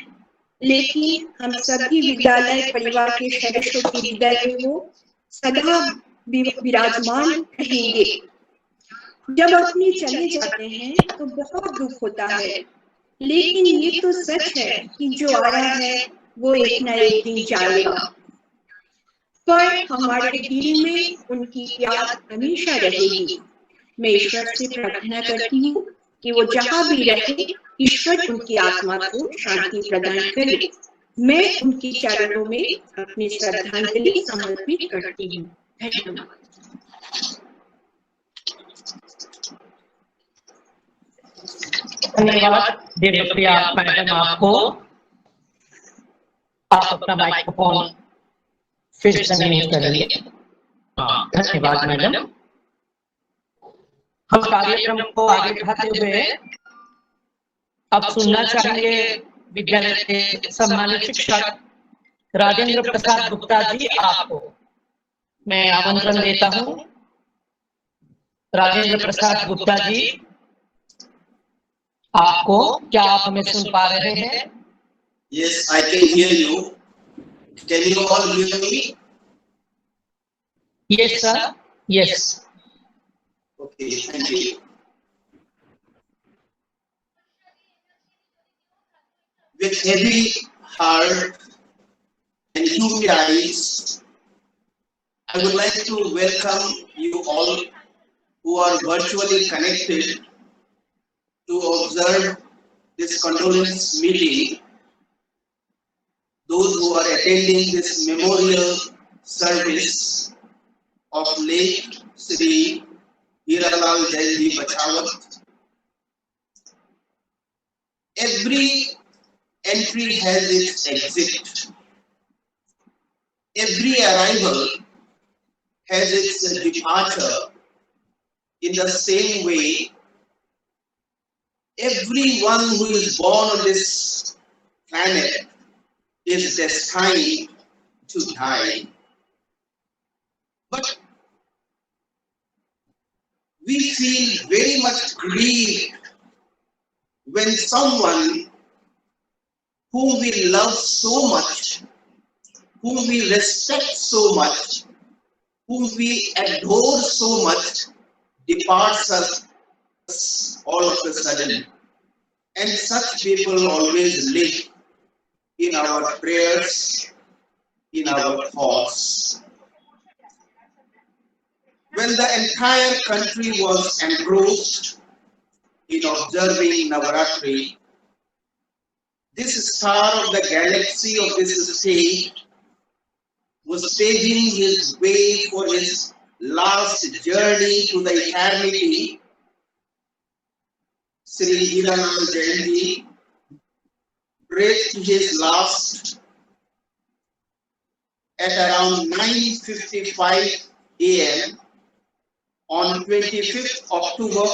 Speaker 5: लेकिन हम सभी विद्यालय परिवार के सदस्यों के हृदय में वो सदा विराजमान रहेंगे। जब अपने चले जाते हैं तो बहुत दुख होता है, लेकिन ये तो सच है कि जो आ रहा है वो एक न एक दिन जाएगा। पर हमारे दिल में उनकी याद हमेशा रहेगी। मैं ईश्वर से प्रार्थना करती हूँ कि वो जहाँ भी रहे, ईश्वर उनकी आत्मा को शांति प्रदान करे। मैं उनके चरणों में अपनी श्रद्धांजलि समर्पित करती हूँ। धन्यवाद।
Speaker 2: धन्यवाद देवप्रिया मैडम आपको। आप अपना माइक्रोफोन फिर से म्यूट करिए। धन्यवाद मैडम। हम कार्यक्रम को आगे बढ़ाते हुए अब सुनना चाहेंगे विद्यालय के सम्मानित शिक्षक राजेंद्र प्रसाद गुप्ता जी। आपको मैं आमंत्रण देता हूँ। राजेंद्र प्रसाद गुप्ता जी, आपको, क्या आप हमें सुन पा रहे हैं?
Speaker 9: Yes, I can hear you. Can you all hear me?
Speaker 2: Yes, sir. Yes.
Speaker 9: Okay, thank you. With heavy heart and humid eyes, I would like to welcome you all who are virtually connected to observe this condolence meeting, those who are attending this memorial service of late Sri Hiralal Jainji Bachawat. Every entry has its exit. Every arrival has its departure. In the same way, everyone who is born on this planet is destined to die. But we feel very much grieved when someone whom we love so much, whom we respect so much, whom we adore so much, departs us all of a sudden. And such people always live in our prayers, in our thoughts. When the entire country was engrossed in observing Navaratri, this star of the galaxy of this state was paving his way for his last journey to the eternity, Sri Hiranand Jayanji breathed his last at around 9:55 a.m. on 25th October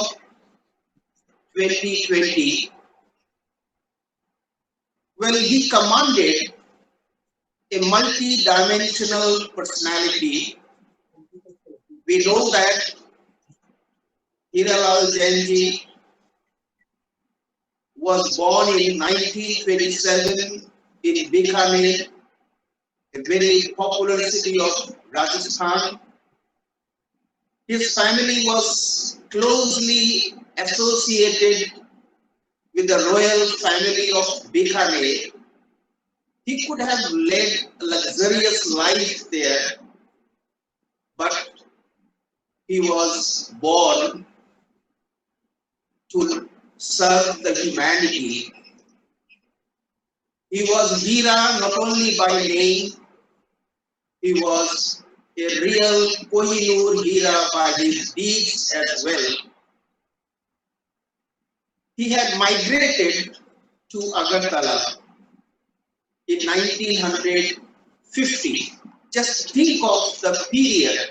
Speaker 9: 2020, when he commanded a multi-dimensional personality. We know that Hiralal Jayanji was born in 1927 in Bikaner, a very popular city of Rajasthan. His family was closely associated with the royal family of Bikaner. He could have led a luxurious life there, but he was born to serve the humanity. He was Hira not only by name, he was a real Kohinoor Hira by his deeds as well. He had migrated to Agartala in 1950. Just think of the period,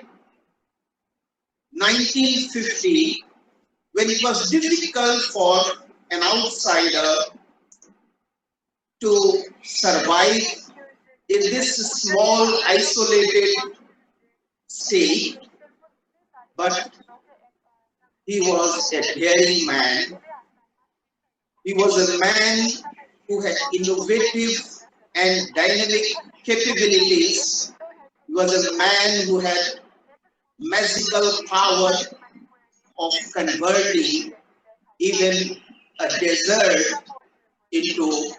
Speaker 9: 1950, when it was difficult for an outsider to survive in this small, isolated state, but he was a daring man. He was a man who had innovative and dynamic capabilities. He was a man who had magical power of converting even a desert into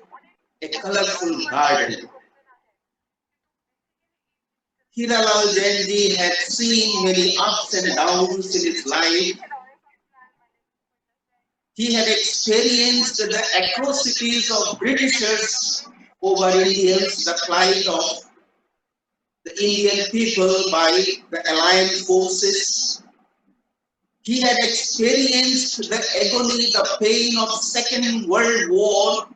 Speaker 9: a colorful garden. Hiralal Jayanji had seen many ups and downs in his life. He had experienced the atrocities of Britishers over Indians, the plight of the Indian people by the Allied forces. He had experienced the agony, the pain of Second World War,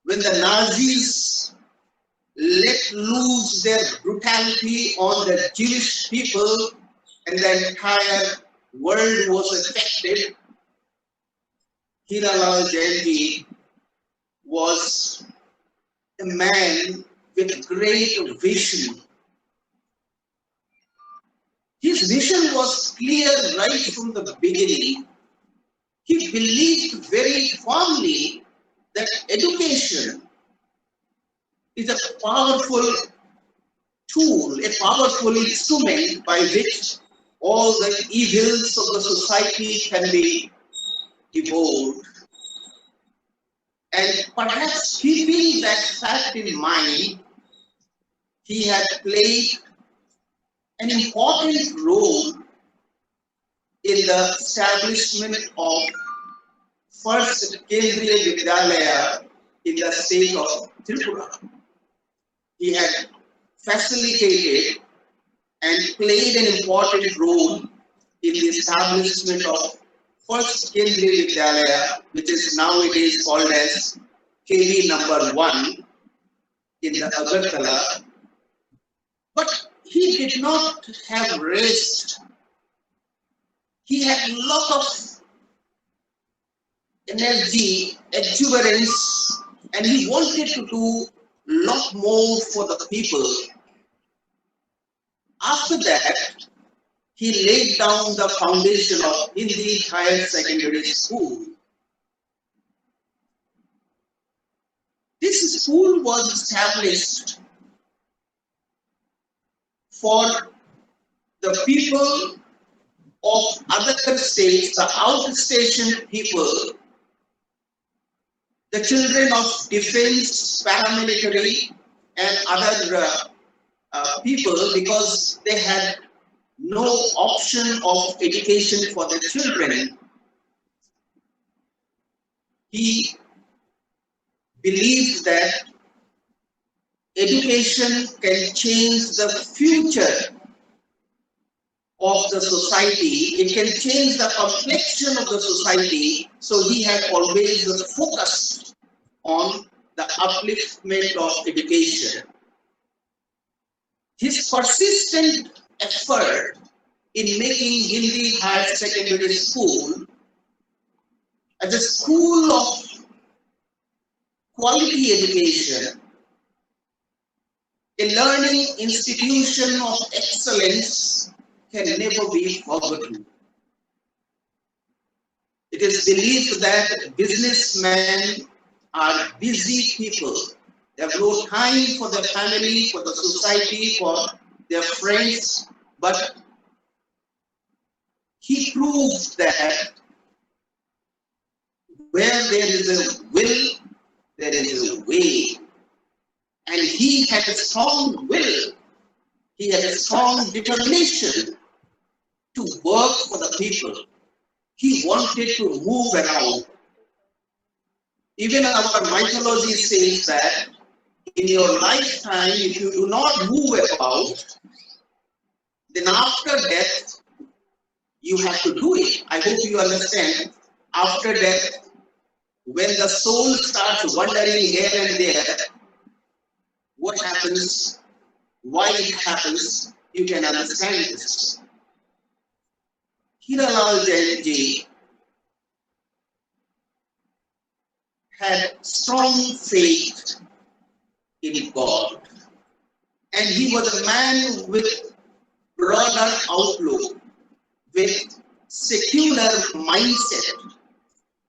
Speaker 9: when the Nazis let loose their brutality on the Jewish people and the entire world was affected. Hiralal Jayanji was a man with great vision. His vision was clear right from the beginning. He believed very firmly that education is a powerful tool, a powerful instrument by which all the evils of the society can be devoured. And perhaps keeping that fact in mind, he had played an important role in the establishment of first Kendriya Vidyalaya in the state of Tripura. He had facilitated and played an important role in the establishment of first Kendriya Vidyalaya, which is nowadays called as KV number 1 in the Agartala. But he did not have rest. He had a lot of energy, exuberance, and he wanted to do a lot more for the people. After that, he laid down the foundation of Hindi Higher Secondary School. This school was established for the people of other states, the outstation people, the children of defense, paramilitary, and other people, because they had no option of education for their children. He believed that education can change the future of the society, it can change the complexion of the society. So he had always focused on the upliftment of education. His persistent effort in making Hindi Higher Secondary School as a school of quality education, a learning institution of excellence, can never be forgotten. It is believed that businessmen are busy people. They have no time for their family, for the society, for their friends, but he proved that where there is a will, there is a way. And he had a strong will, he had a strong determination to work for the people. He wanted to move around. Even our mythology says that in your lifetime, if you do not move about, then after death, you have to do it. I hope you understand. After death, when the soul starts wandering here and there, what happens, why it happens, you can understand this. Hiralal Jain had strong faith in God, and he was a man with broader outlook, with secular mindset.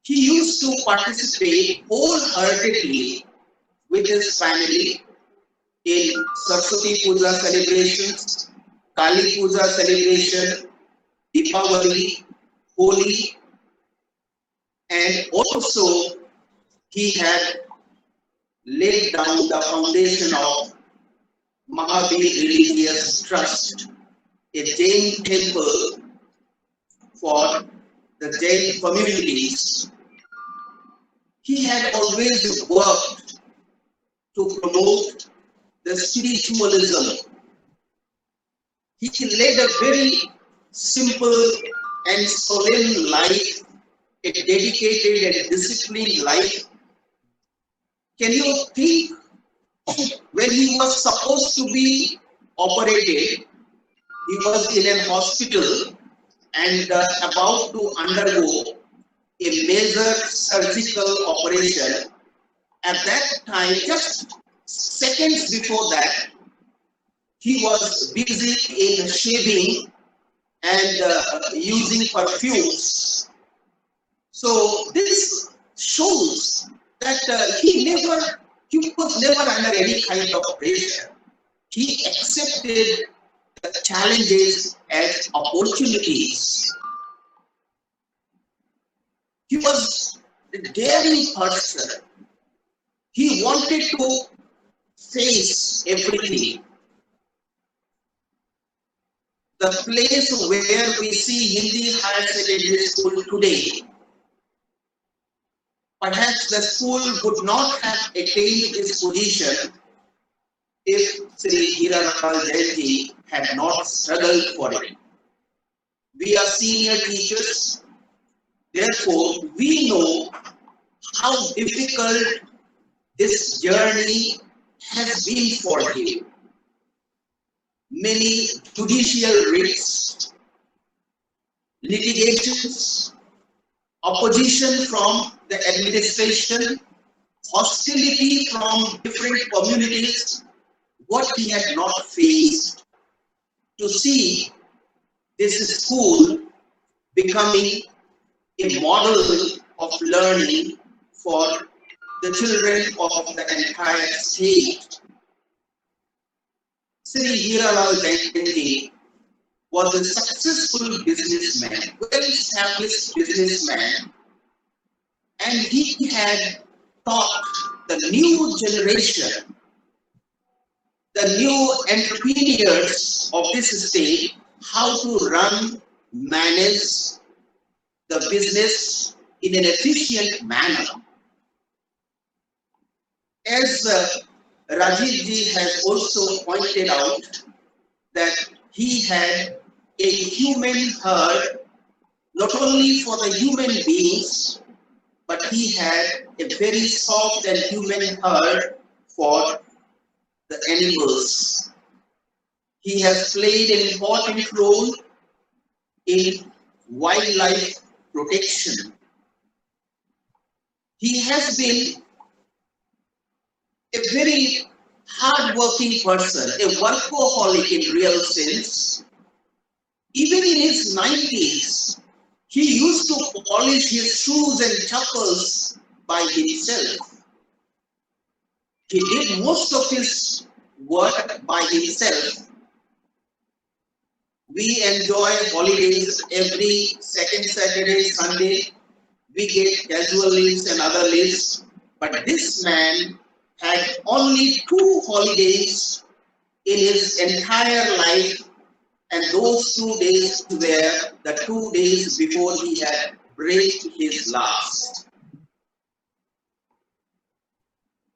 Speaker 9: He used to participate wholeheartedly with his family in Saraswati Puja celebrations, Kali Puja celebration, Deepavali, Holi, and also he had laid down the foundation of Mahavir Religious Trust, a Jain temple for the Jain communities. He had always worked to promote the spiritualism. He led a very simple and solemn life, a dedicated and disciplined life. Can you think, when he was supposed to be operated, he was in an hospital and about to undergo a major surgical operation. At that time, just seconds before that, he was busy in shaving and using perfumes. So this shows that he was never under any kind of pressure. He accepted the challenges as opportunities. He was a daring person. He wanted to face everything. The place where we see Hindi Higher Secondary School today, perhaps the school would not have attained this position if Sri Hiralal Jain had not struggled for it. We are senior teachers, therefore we know how difficult this journey has been for him. Many judicial writs, litigations, opposition from the administration, hostility from different communities, what he had not faced, to see this school becoming a model of learning for the children of the entire state. Sri Hiralal Jain was a successful businessman, well-established businessman, and he had taught the new generation, the new entrepreneurs of this state, how to run, manage the business in an efficient manner. As Rajiv ji has also pointed out that he had a human heart, not only for the human beings, but he had a very soft and human heart for the animals. He has played an important role in wildlife protection. He has been a very hard-working person, a workaholic in real sense. Even in his 90s, he used to polish his shoes and chappals by himself. He did most of his work by himself. We enjoy holidays every second Saturday, Sunday. We get casual leaves and other leaves. But this man had only 2 holidays in his entire life, and those 2 days were the 2 days before he had breathed his last.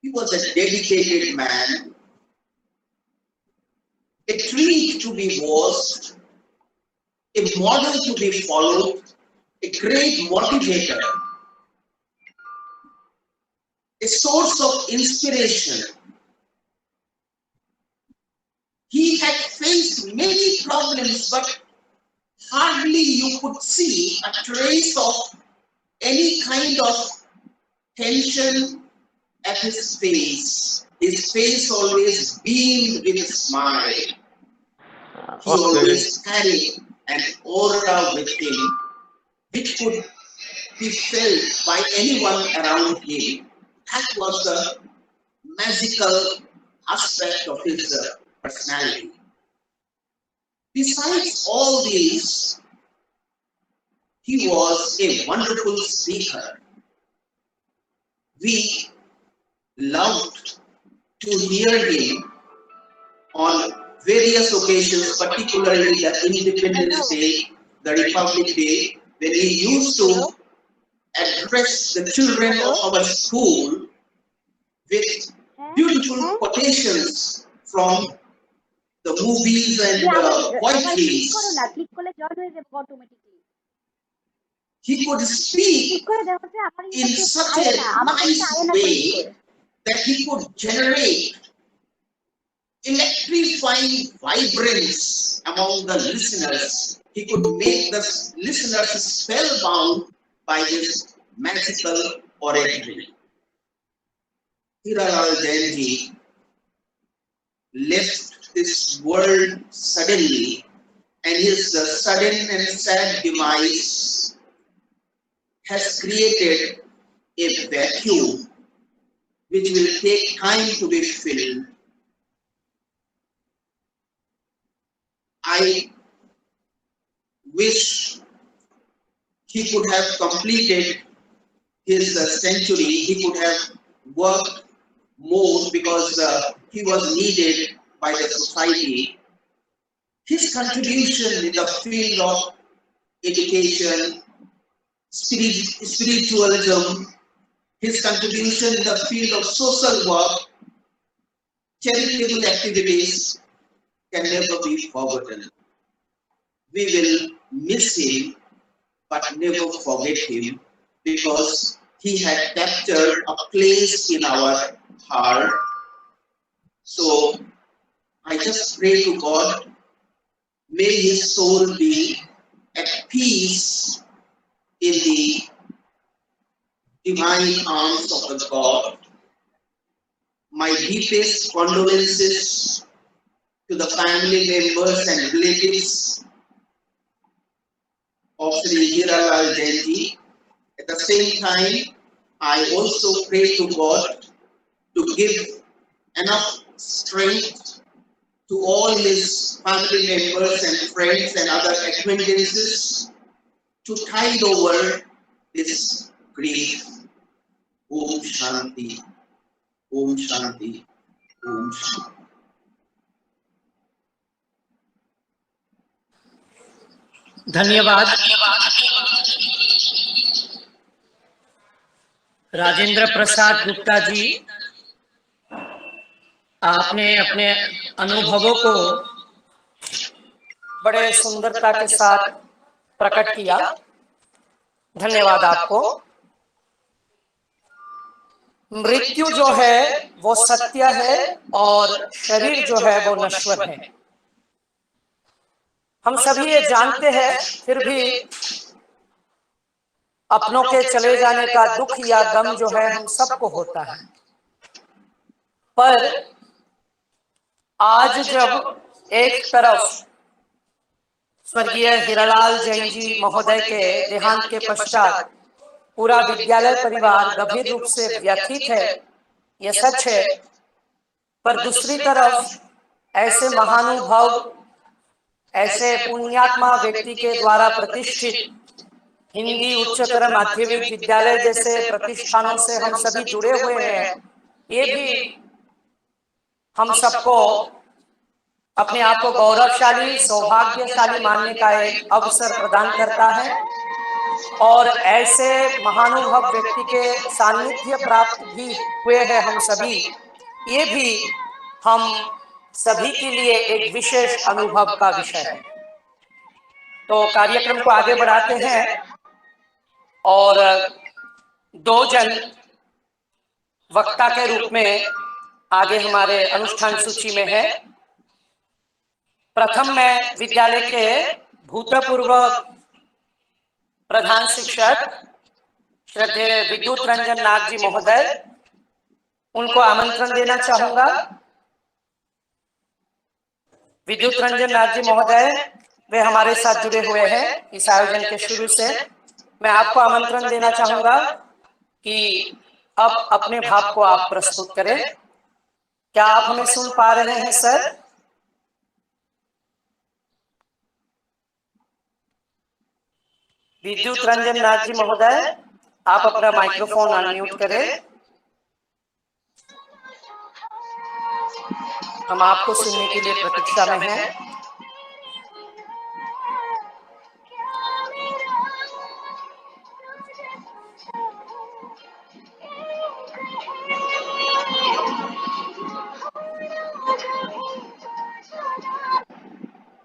Speaker 9: He was a dedicated man, a treat to be watched, a model to be followed, a great motivator, a source of inspiration. He had faced many problems, but hardly you could see a trace of any kind of tension at his face. His face always beamed with a smile. He always carried an aura with him which could be felt by anyone around him. That was the magical aspect of his personality. Besides all these, he was a wonderful speaker. We loved to hear him on various occasions, particularly the Independence Day, the Republic Day, when he used to address the children of our school with beautiful quotations from the movies and poetries. He could speak in such a nice way that he could generate electrifying vibrance among the listeners. He could make the listeners spellbound by his magical oratory. Hiralal Jain ji left this world suddenly, and his sudden and sad demise has created a vacuum which will take time to be filled. I wish he could have completed his century. He could have worked more because he was needed by the society. His contribution in the field of education, spiritualism, his contribution in the field of social work, charitable activities can never be forgotten. We will miss him, but never forget him, because he had captured a place in our heart. So I just pray to God, may his soul be at peace in the divine arms of the God. My deepest condolences to the family members and relatives of Sri Hiralal Jain ji. At the same time, I also pray to God to give enough strength to all his family members and friends and other acquaintances to tide over this grief. Om Shanti, Om Shanti, Om Shanti.
Speaker 10: धन्यवाद राजेंद्र प्रसाद गुप्ता जी। आपने अपने अनुभवों को बड़े सुंदरता के साथ प्रकट किया। धन्यवाद आपको। मृत्यु जो है वो सत्य है और शरीर जो है वो नश्वर है। हम सभी ये जानते हैं, फिर भी अपनों के चले जाने का दुख या गम जो है हम सबको होता है। पर आज जब एक तरफ स्वर्गीय हीरालाल जैन जी महोदय के देहांत के पश्चात पूरा विद्यालय परिवार गंभीर रूप से व्यथित है, यह सच है, पर दूसरी तरफ ऐसे महानुभाव, ऐसे पुण्यात्मा व्यक्ति के द्वारा प्रतिष्ठित हिंदी उच्चतर माध्यमिक विद्यालय जैसे प्रतिष्ठानों से हम सभी जुड़े हुए हैं, ये भी हम सबको अपने आप को गौरवशाली, सौभाग्यशाली मानने का एक अवसर प्रदान करता है। और ऐसे महानुभव व्यक्ति के सानिध्य प्राप्त भी हुए हैं हम सभी, ये भी हम सभी के लिए एक विशेष अनुभव का विषय है। तो कार्यक्रम को आगे बढ़ाते हैं और दो जन वक्ता के रूप में आगे हमारे अनुष्ठान सूची में है। प्रथम मैं विद्यालय के भूतपूर्व प्रधान शिक्षक श्रद्धेय विद्युत रंजन नाग जी महोदय, उनको आमंत्रण देना चाहूंगा। विद्युत रंजन नाग जी महोदय वे हमारे साथ जुड़े हुए हैं इस आयोजन के शुरू से। मैं आपको आमंत्रण देना चाहूंगा कि अब अपने भाव को आप प्रस्तुत करें। क्या आप हमें सुन पा रहे हैं सर? विद्युत रंजन नाथ जी महोदय, आप अपना माइक्रोफोन अनम्यूट करें। हम आपको सुनने के लिए प्रतीक्षा में हैं।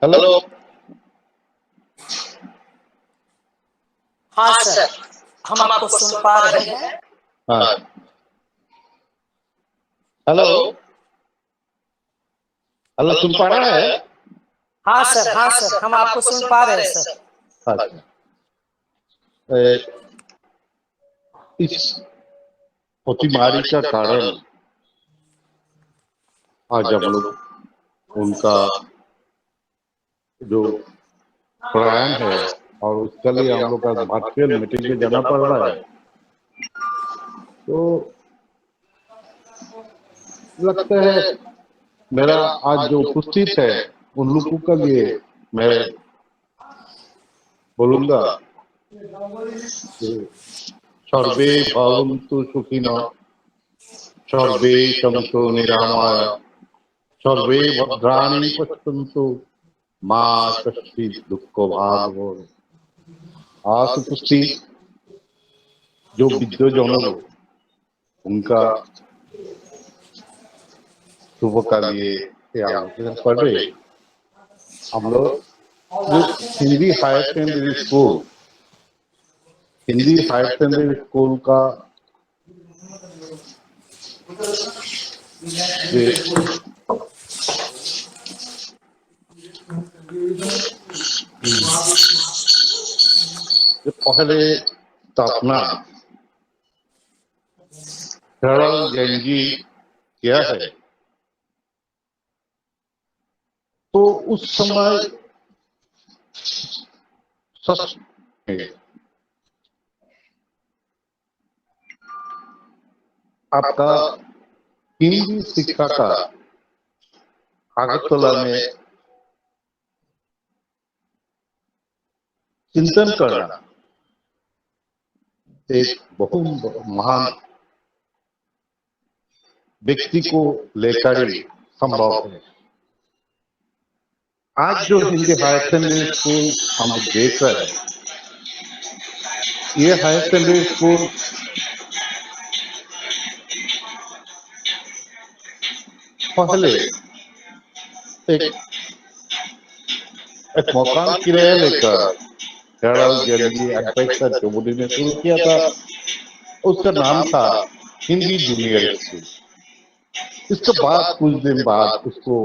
Speaker 3: हेलो।
Speaker 10: हाँ सर, हम आपको सुन पा रहे हैं।
Speaker 3: हाँ, हेलो हेलो, सुन पा रहा है?
Speaker 10: हाँ सर, हम आपको सुन पा रहे हैं सर।
Speaker 3: अच्छा, इस महामारी का कारण आज हम लोग उनका जो प्रयाण है और उसके लिए हम लोग का वर्चुअल मीटिंग में जाना पड़ रहा है, तो लगता है मेरा आज जो उपस्थित है उन लोगों के लिए मैं बोलूंगा सर्वे भवन्तु सुखिनः, सर्वे सन्तु निरामया, सर्वे भद्राणि पश्यन्तु, मा कश्चित् दुःखभाग् भवेत्। आज उपस्थित जो विद्वजनों उनका शुभ का लिए आलोचना पढ़ रहे, हम लोग हिंदी हायर सेकेंडरी स्कूल का जो पहले स्थापना हीरालाल जैन जी किया है, तो उस समय सच में आपका हिंदी शिक्षा का अगरतला में चिंतन करना एक बहुत महान व्यक्ति को लेकर ही संभव है। आज जो हिंदी हायर सेकेंडरी स्कूल हम देख रहे हैं, ये हायर सेकेंडरी स्कूल
Speaker 11: पहले एक मकान किराया लेकर हिरालाल जैन एडवाइजर चौबुली ने शुरू किया था। उसका नाम था हिंदी जूनियर स्कूल। इसके बाद कुछ दिन बाद उसको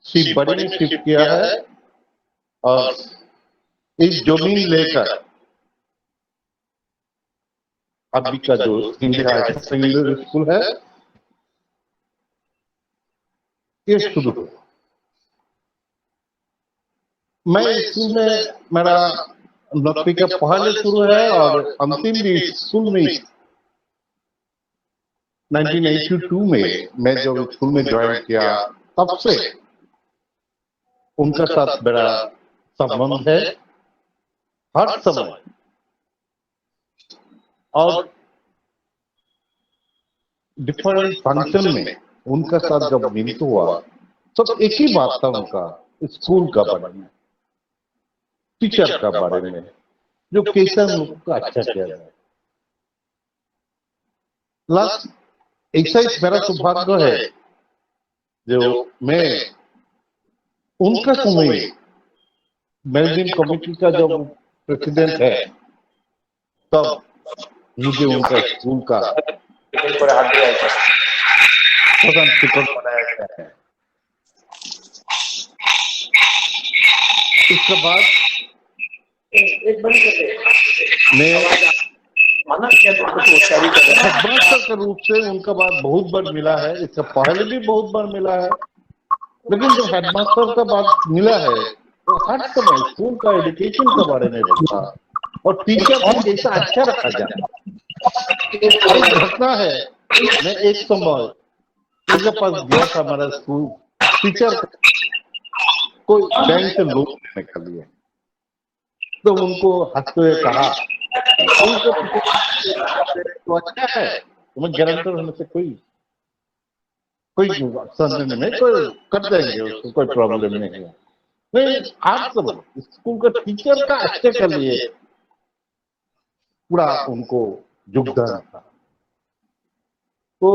Speaker 11: श्री बड़ी में शिफ्ट किया है और इस जमीन लेकर अभी का जो हिंदी हायर सेकेंडरी स्कूल है ये शुरू हुआ। मैं स्कूल में मेरा नौकरी का पहले शुरू है और अंतिम भी स्कूल में 1982 में मैं जब स्कूल में ज्वाइन किया तब से उनका साथ मेरा संबंध है हर समय। और डिफरेंट फंक्शन में उनका साथ जब मिलित हुआ सब एक ही बात था उनका स्कूल का बारे में, टीचर का बारे में, जो कैसे उनको अच्छा किया जाए। लास्ट ऐसा ही मेरा सौभाग्य है जो मैं उनका समय मैनेजिंग कमेटी का जब प्रेसिडेंट है तब मुझे उनका स्कूल का प्रधान शिक्षक बनाया गया है। इसके बाद मैं हेडमास्टर के रूप से उनका बात बहुत बार मिला है, इससे पहले भी बहुत बार मिला है, लेकिन जो हेडमास्टर का बात मिला है तो हर समय स्कूल का एजुकेशन के बारे में बोलता और टीचर को कैसा अच्छा रखा जाए। एक घटना है, मैं एक समय उनके पास गया था, हमारा स्कूल टीचर कोई बैंक से लोन लेने के लिए, तो उनको हंसते हुए कहा तो अच्छा है, तुम्हें गारंटर होने से कोई संदेह नहीं, कोई कर देंगे, उसको कोई प्रॉब्लम नहीं है। नहीं, आप सब स्कूल का टीचर का अच्छे के लिए पूरा उनको योगदान था। तो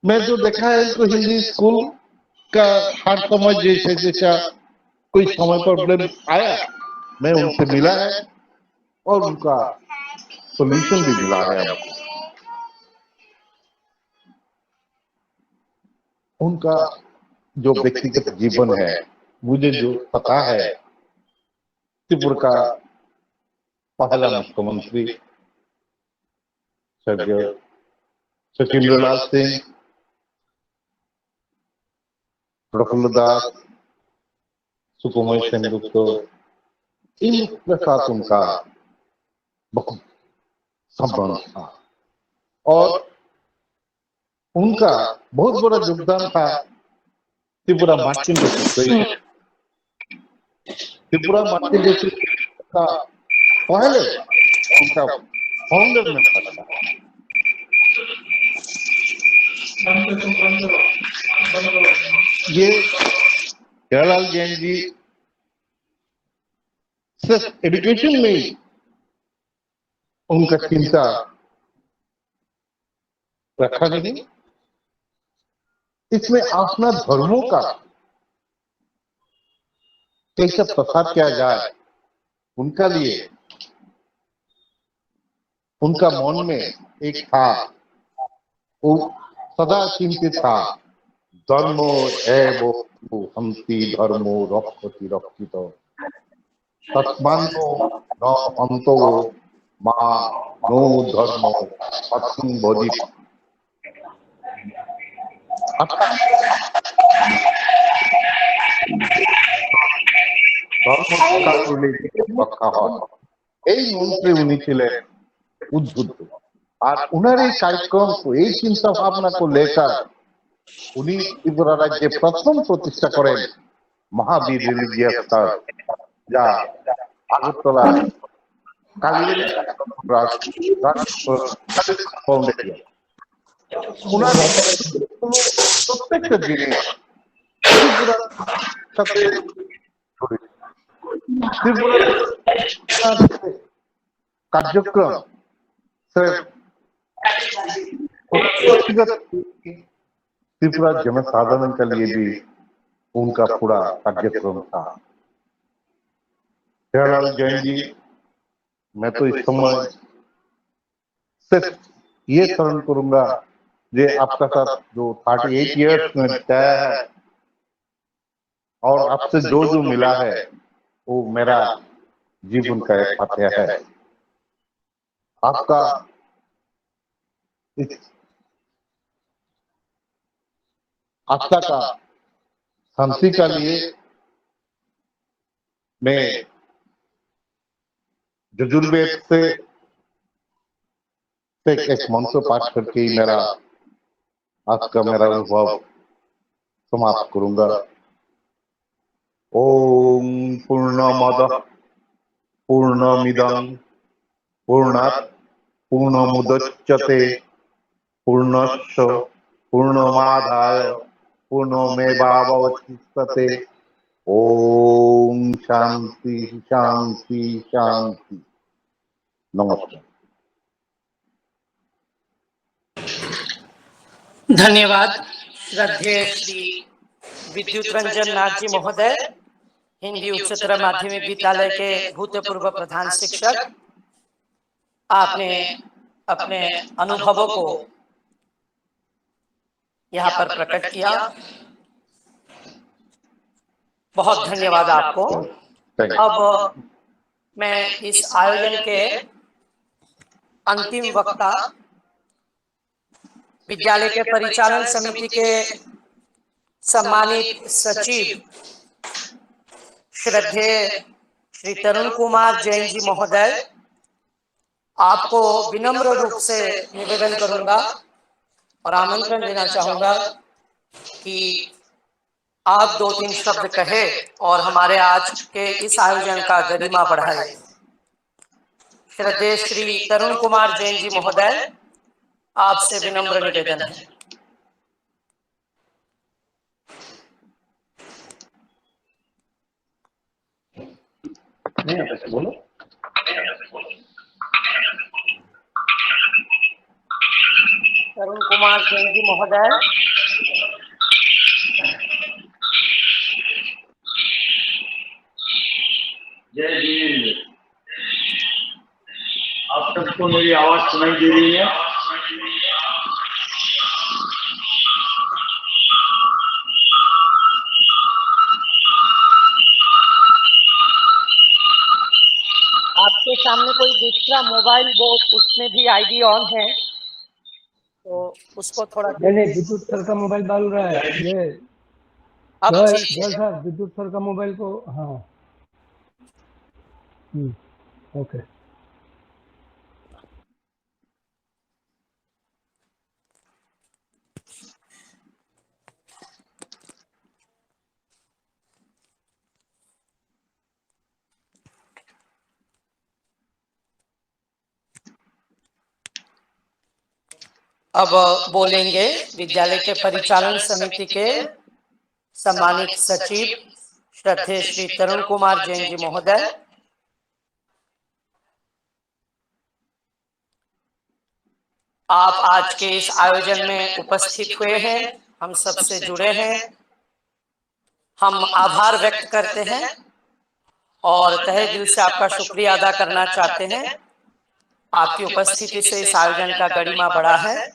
Speaker 11: मैं जो देखा है तो हिंदी स्कूल का हर समय जैसे जैसा कोई समय प्रॉब्लम आया मैं उनसे मिला है और उनका सोल्यूशन भी मिला है। उनका जो व्यक्तिगत जीवन है मुझे जो पता है, त्रिपुरा का पहला मुख्यमंत्री स्वर्गीय सचिंद्रलाल सिंह, प्रफुल्ल दास, सुकुमार सेनगुप्त, इनके साथ उनका बहुत संबंध था और उनका बहुत बड़ा योगदान था Tripura marching district. Tripura marching district का पहले उनका फाउंडर मेंबर था। ये हिरालाल जैन जी सिर्फ एजुकेशन में ही उनका चिंता रखा नहीं, इसमें अपना धर्मों का कैसे प्रसार किया जाए उनका लिए उनका मन में एक था, वो सदा चिंतित था, धर्मो एवो हंति धर्मो रक्षति रक्षितो तस्मान्नो न हंतो मा नो धर्मो पथं बोधि। এই মন্ত্রে উনি ছিলেন উদ্বুদ্ধ আর উনার এই কার্যক্রম এই চিন্তা ভাবনা को लेकर উনি ত্রিপুরা রাজ্যে প্রথম প্রতিষ্ঠা করেন মহাবীর রিলিজিয়াস ট্রাস্ট, যা আগরতলা কালীর ফাউন্ডেশন। উনার প্রত্যেকটা জিনিস ত্রিপুরার সাথে ত্রিপুরার कार्यक्रम त्रिपुरा जनसाधारण के लिए भी उनका पूरा कार्यक्रम था। हीरालाल जैन जी, मैं तो इस समय सिर्फ ये शरण करूंगा जे आपका साथ जो 38 इयर्स में तय है और आपसे जो मिला है वो मेरा जीवन का एक फतेह है। आपका इस आस्था का शांति का लिए मैं यजुर्वेद से एक मंत्र पाठ करके ही मेरा आज का मेरा अनुभव समाप्त करूंगा। ओम पूर्णमदः पूर्णमिदं पूर्णात् पूर्णमुदच्यते पूर्णस्य पूर्णमादाय पूर्णमेवावशिष्यते। ओम शांति शांति शांति। नमस्कार।
Speaker 10: धन्यवाद श्रद्धेय श्री विद्युत रंजन नाथ जी महोदय, हिंदी उच्चतर माध्यमिक विद्यालय के भूतपूर्व प्रधान शिक्षक। आपने अपने अनुभवों को यहाँ पर प्रकट किया। बहुत धन्यवाद आपको। अब मैं इस आयोजन के अंतिम वक्ता, विद्यालय के परिचालन समिति के सम्मानित सचिव श्रद्धेय श्री तरुण कुमार जैन जी महोदय, आपको विनम्र रूप से निवेदन करूंगा और आमंत्रण देना चाहूंगा कि आप 2-3 शब्द कहे और हमारे आज के इस आयोजन का गरिमा बढ़ाए। श्रद्धेय श्री तरुण कुमार जैन जी महोदय, आपसे विनम्र निवेदन है।
Speaker 11: बोलो।
Speaker 10: तरुण कुमार जैन जी महोदय।
Speaker 12: जय जिनेंद्र। आप सबको मेरी आवाज सुनाई दे रही है?
Speaker 10: आपके सामने कोई दूसरा मोबाइल बोर्ड, उसमें भी आईडी ऑन है, तो उसको थोड़ा
Speaker 13: नहीं, विद्युत सर का मोबाइल डाल रहा है ये।
Speaker 10: अब
Speaker 13: सर विद्युत सर का मोबाइल को, हाँ ओके।
Speaker 10: अब बोलेंगे विद्यालय के परिचालन समिति के सम्मानित सचिव श्रद्धेय श्री तरुण कुमार जैन जी महोदय। आप आज के इस आयोजन में उपस्थित हुए हैं, हम सबसे जुड़े हैं। हम आभार व्यक्त करते हैं और तहे दिल से आपका शुक्रिया अदा करना चाहते हैं। आपकी उपस्थिति से इस आयोजन का गरिमा बढ़ा है।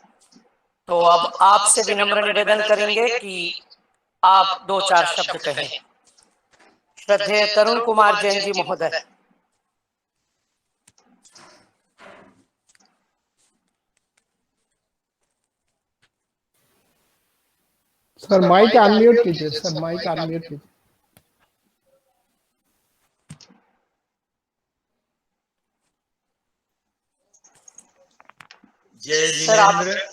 Speaker 10: तो अब आपसे विनम्र निवेदन करेंगे कि आप 2-4 शब्द कहें। श्रद्धेय तरुण कुमार जैन जी महोदय।
Speaker 7: सर माइक अनम्यूट कीजिए, सर माइक अनम्यूट कीजिए।
Speaker 12: जय जिनेंद्र।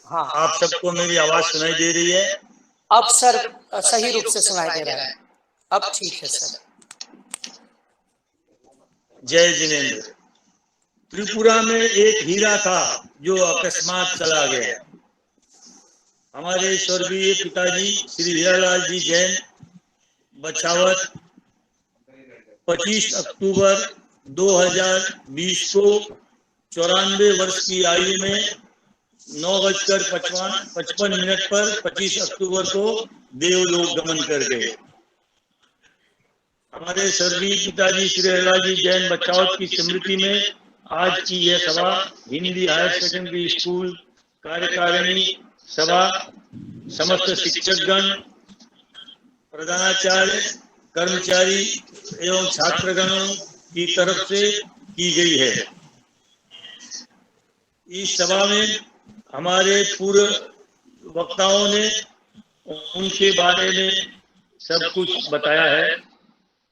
Speaker 12: हाँ, आप सबको मेरी आवाज सुनाई दे रही है?
Speaker 10: अब सर सही रूप से सुनाई दे रहा है, अब ठीक है सर।
Speaker 12: जय जिनेंद्र। त्रिपुरा में एक हीरा था जो अकस्मात चला गया। हमारे स्वर्गीय पिताजी श्री हीरालाल जी जैन बछावत 25 अक्टूबर 2020 को 94 वर्ष की आयु में 9:55 पर 25 अक्टूबर को देवलोक गमन कर गए। हमारे स्वर्गीय पिताजी श्री हरिलाल जी जैन बच्चावत की स्मृति में आज की यह सभा हिंदी हायर सेकेंडरी स्कूल कार्यकारिणी सभा, समस्त शिक्षकगण, प्रधानाचार्य, कर्मचारी एवं छात्रगणों की तरफ से की गई है। इस सभा में हमारे पूर्व वक्ताओं ने उनके बारे में सब कुछ बताया है।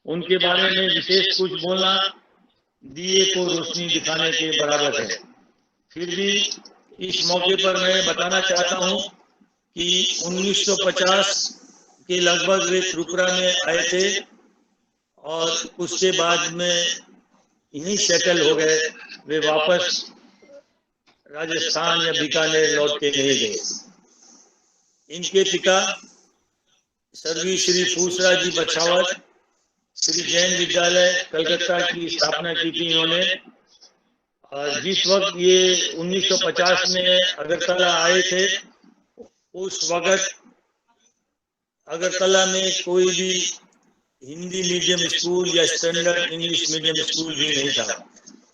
Speaker 12: उनके बारे में विशेष कुछ बोलना दिए को रोशनी दिखाने के बराबर है। फिर भी इस मौके पर मैं बताना चाहता हूं कि 1950 के लगभग वे त्रिपुरा में आए थे और उसके बाद में यहीं सेटल हो गए। वे वापस राजस्थान या बीकानेर लौट के नहीं गए। इनके पिता स्वर्गीय श्री फूसराज जी बछावत श्री जैन विद्यालय कलकत्ता की स्थापना की थी इन्होंने। और जिस वक्त ये 1950 में अगरतला आए थे, उस वक्त अगरतला में कोई भी हिंदी मीडियम स्कूल या स्टैंडर्ड इंग्लिश मीडियम स्कूल भी नहीं था,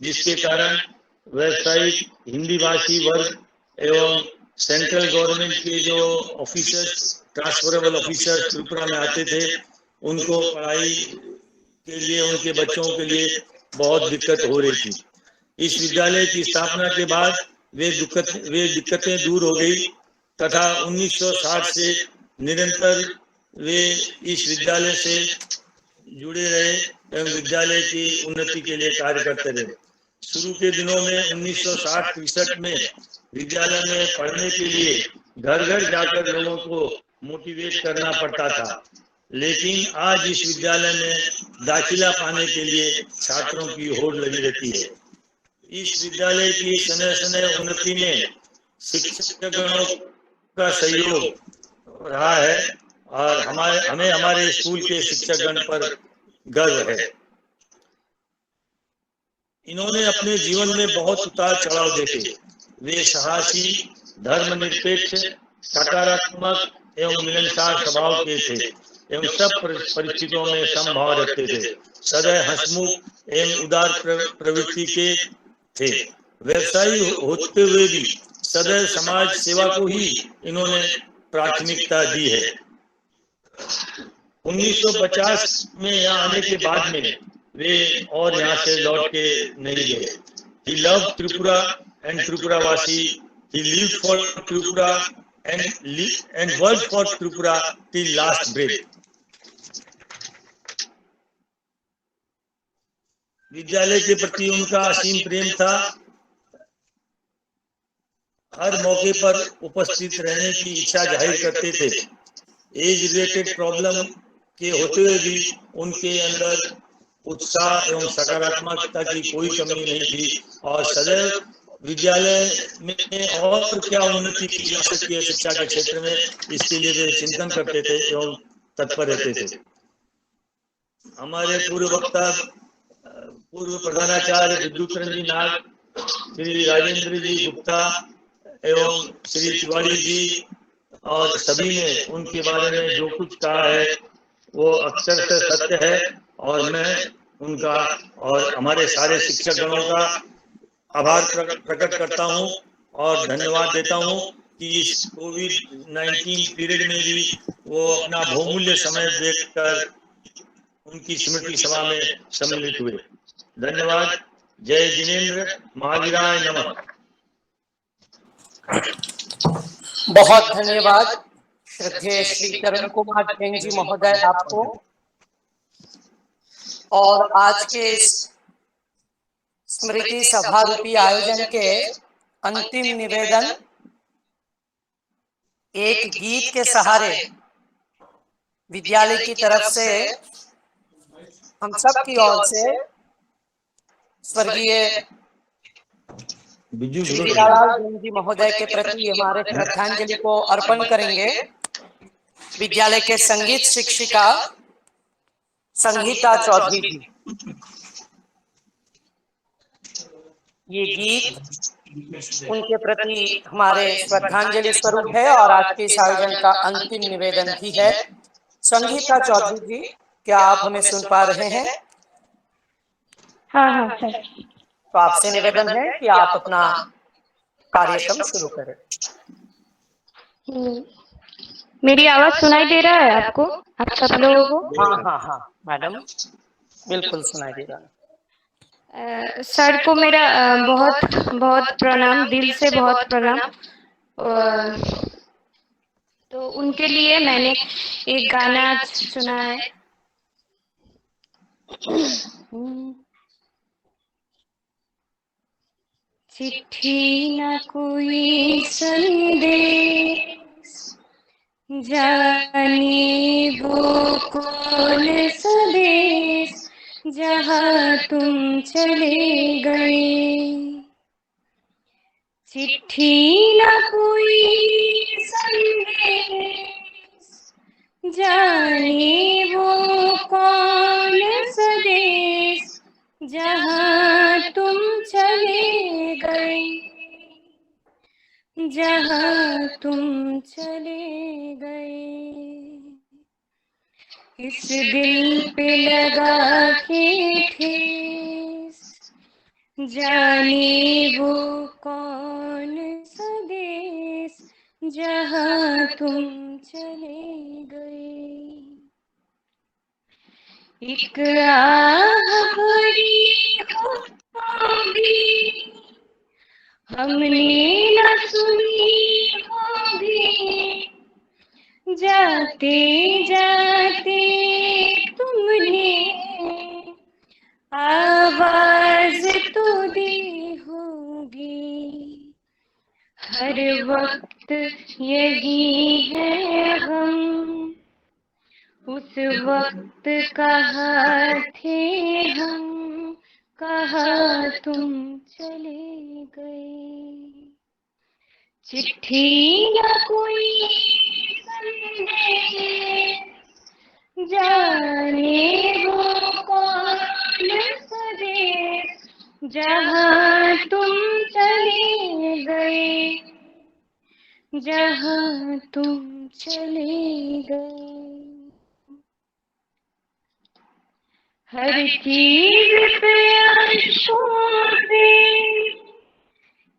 Speaker 12: जिसके कारण व्यावसायिक हिंदी भाषी वर्ग एवं सेंट्रल गवर्नमेंट के जो ऑफिसर्स, ट्रांसफरेबल ऑफिसर्स त्रिपुरा में आते थे, उनको पढ़ाई के लिए, उनके बच्चों के लिए बहुत दिक्कत हो रही थी। इस विद्यालय की स्थापना के बाद वे दिक्कतें दूर हो गई तथा 1960 से निरंतर वे इस विद्यालय से जुड़े रहे एवं विद्यालय की उन्नति के लिए कार्य करते रहे। शुरू के दिनों में 1960-61 में विद्यालय में पढ़ने के लिए घर घर जाकर लोगों को मोटिवेट करना पड़ता था, लेकिन आज इस विद्यालय में दाखिला पाने के लिए छात्रों की होड़ लगी रहती है। इस विद्यालय की सने उन्नति में शिक्षकगणों का सहयोग रहा है और हमें हमारे स्कूल के शिक्षकगण पर गर्व है। इन्होंने अपने जीवन में बहुत उतार चढ़ाव देखे। वे साहसी, धर्मनिरपेक्ष, सकारात्मक एवं मिलनसार स्वभाव के थे एवं सब परिस्थितियों में समभाव रखते थे। सदैव हंसमुख एवं उदार प्रवृत्ति के थे। व्यवसायी होते हुए भी सदैव समाज सेवा को ही इन्होंने प्राथमिकता दी है। 1950 में यहाँ आने के बाद में वे और यहाँ से लौट के नहीं गए। He loved Tripura and Tripura-Vasi. He lived for Tripura and worked for Tripura till last breath. विद्यालय के प्रति उनका असीम प्रेम था। हर मौके पर उपस्थित रहने की इच्छा जाहिर करते थे। एज रिलेटेड प्रॉब्लम के होते हुए भी उनके अंदर उत्साह एवं सकारात्मकता की कोई कमी नहीं थी और सदैव विद्यालय में और क्या उन्नति की जा सकती है शिक्षा के क्षेत्र में, इसके लिए वे चिंतन करते थे एवं तत्पर रहते थे। हमारे पूर्व वक्ता, पूर्व प्रधानाचार्य विद्युत रंजन नाग, श्री राजेंद्र जी गुप्ता एवं श्री तिवारी जी और सभी ने उनके बारे में जो कुछ कहा है वो अक्षर से सत्य है और मैं उनका और हमारे सारे शिक्षकगणों का आभार प्रकट करता हूं और धन्यवाद देता हूं कि इस कोविड-19 पीरियड में भी वो अपना बहुमूल्य समय देकर उनकी स्मृति सभा में सम्मिलित हुए। धन्यवाद। जय जिनेन्द्र, महावीराय नमः।
Speaker 10: बहुत धन्यवाद श्रद्धेय श्री तरुण कुमार जैन जी महोदय आपको। और आज के इस स्मृति सभा रूपी आयोजन के अंतिम निवेदन एक गीत के सहारे विद्यालय की तरफ से हम सब की ओर से स्वर्गीय श्री हीरालाल जैन जी महोदय के प्रति हमारे श्रद्धांजलि को अर्पण करेंगे। विद्यालय के संगीत शिक्षिका संगीता चौधरी जी। ये गीत उनके प्रति हमारे श्रद्धांजलि स्वरूप है और आज के इस आयोजन का अंतिम निवेदन भी है। संगीता चौधरी जी, क्या आप हमें सुन पा रहे हैं?
Speaker 14: हाँ हाँ सर।
Speaker 10: तो आपसे निवेदन है कि आप अपना कार्यक्रम शुरू करें।
Speaker 14: मेरी आवाज सुनाई दे रहा है आपको, आप सब लोगों को?
Speaker 10: हाँ हाँ हाँ मैडम, बिल्कुल सुनाई दे रहा है।
Speaker 14: सर को मेरा बहुत बहुत प्रणाम, दिल से बहुत प्रणाम। तो उनके लिए मैंने एक गाना सुना है। चिट्ठी न कोई संदेश, जाने वो कौन सा देश जहाँ तुम चले गए। चिट्ठी न कोई संदेश, जाने वो कौन सा देश जहाँ तुम चले गए, जहाँ तुम चले गए। इस दिल पे लगा के ठेस, जाने वो कौन सा देश जहाँ तुम चले गए। एक आह भरी होगी हमने न सुनी होगी, जाते जाते तुमने आवाज तो दी होगी। हर वक्त यही है हम, उस वक्त कहाँ थे हम, कहाँ तुम चले गए। चिट्ठी या कोई संदेश, जाने वो कौन सा देश जहाँ तुम चले गए, जहाँ तुम चले गए। हर चीज पे आंसुओं से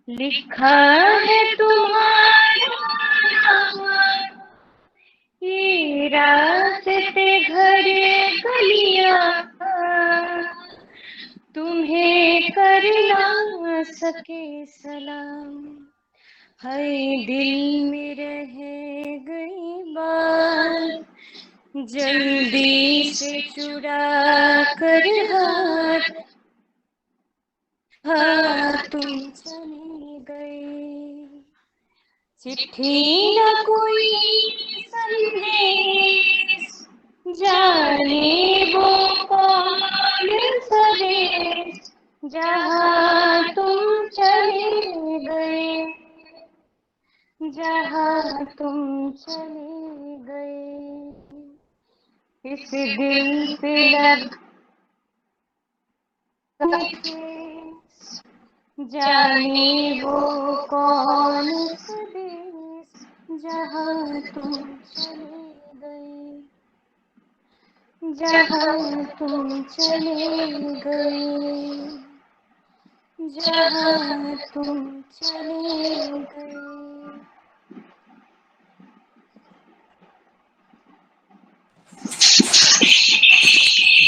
Speaker 14: लिखा है तुम्हारा नाम, ये रास्ते घर गलियां तुम्हें कर ना सके सलाम। हाय दिल में रह गई बात, जल्दी से चुरा कर हाथ, हाँ तुम चले गए। चिट्ठी न कोई संदेश, जाने वो कौन सा देश जहाँ तुम चले गए, जहाँ तुम चले गए। इस दिल पे लग जाने वो कौन सा देश जहाँ तुम चले गए, जहाँ तुम चले गए, जहाँ तुम चले गए।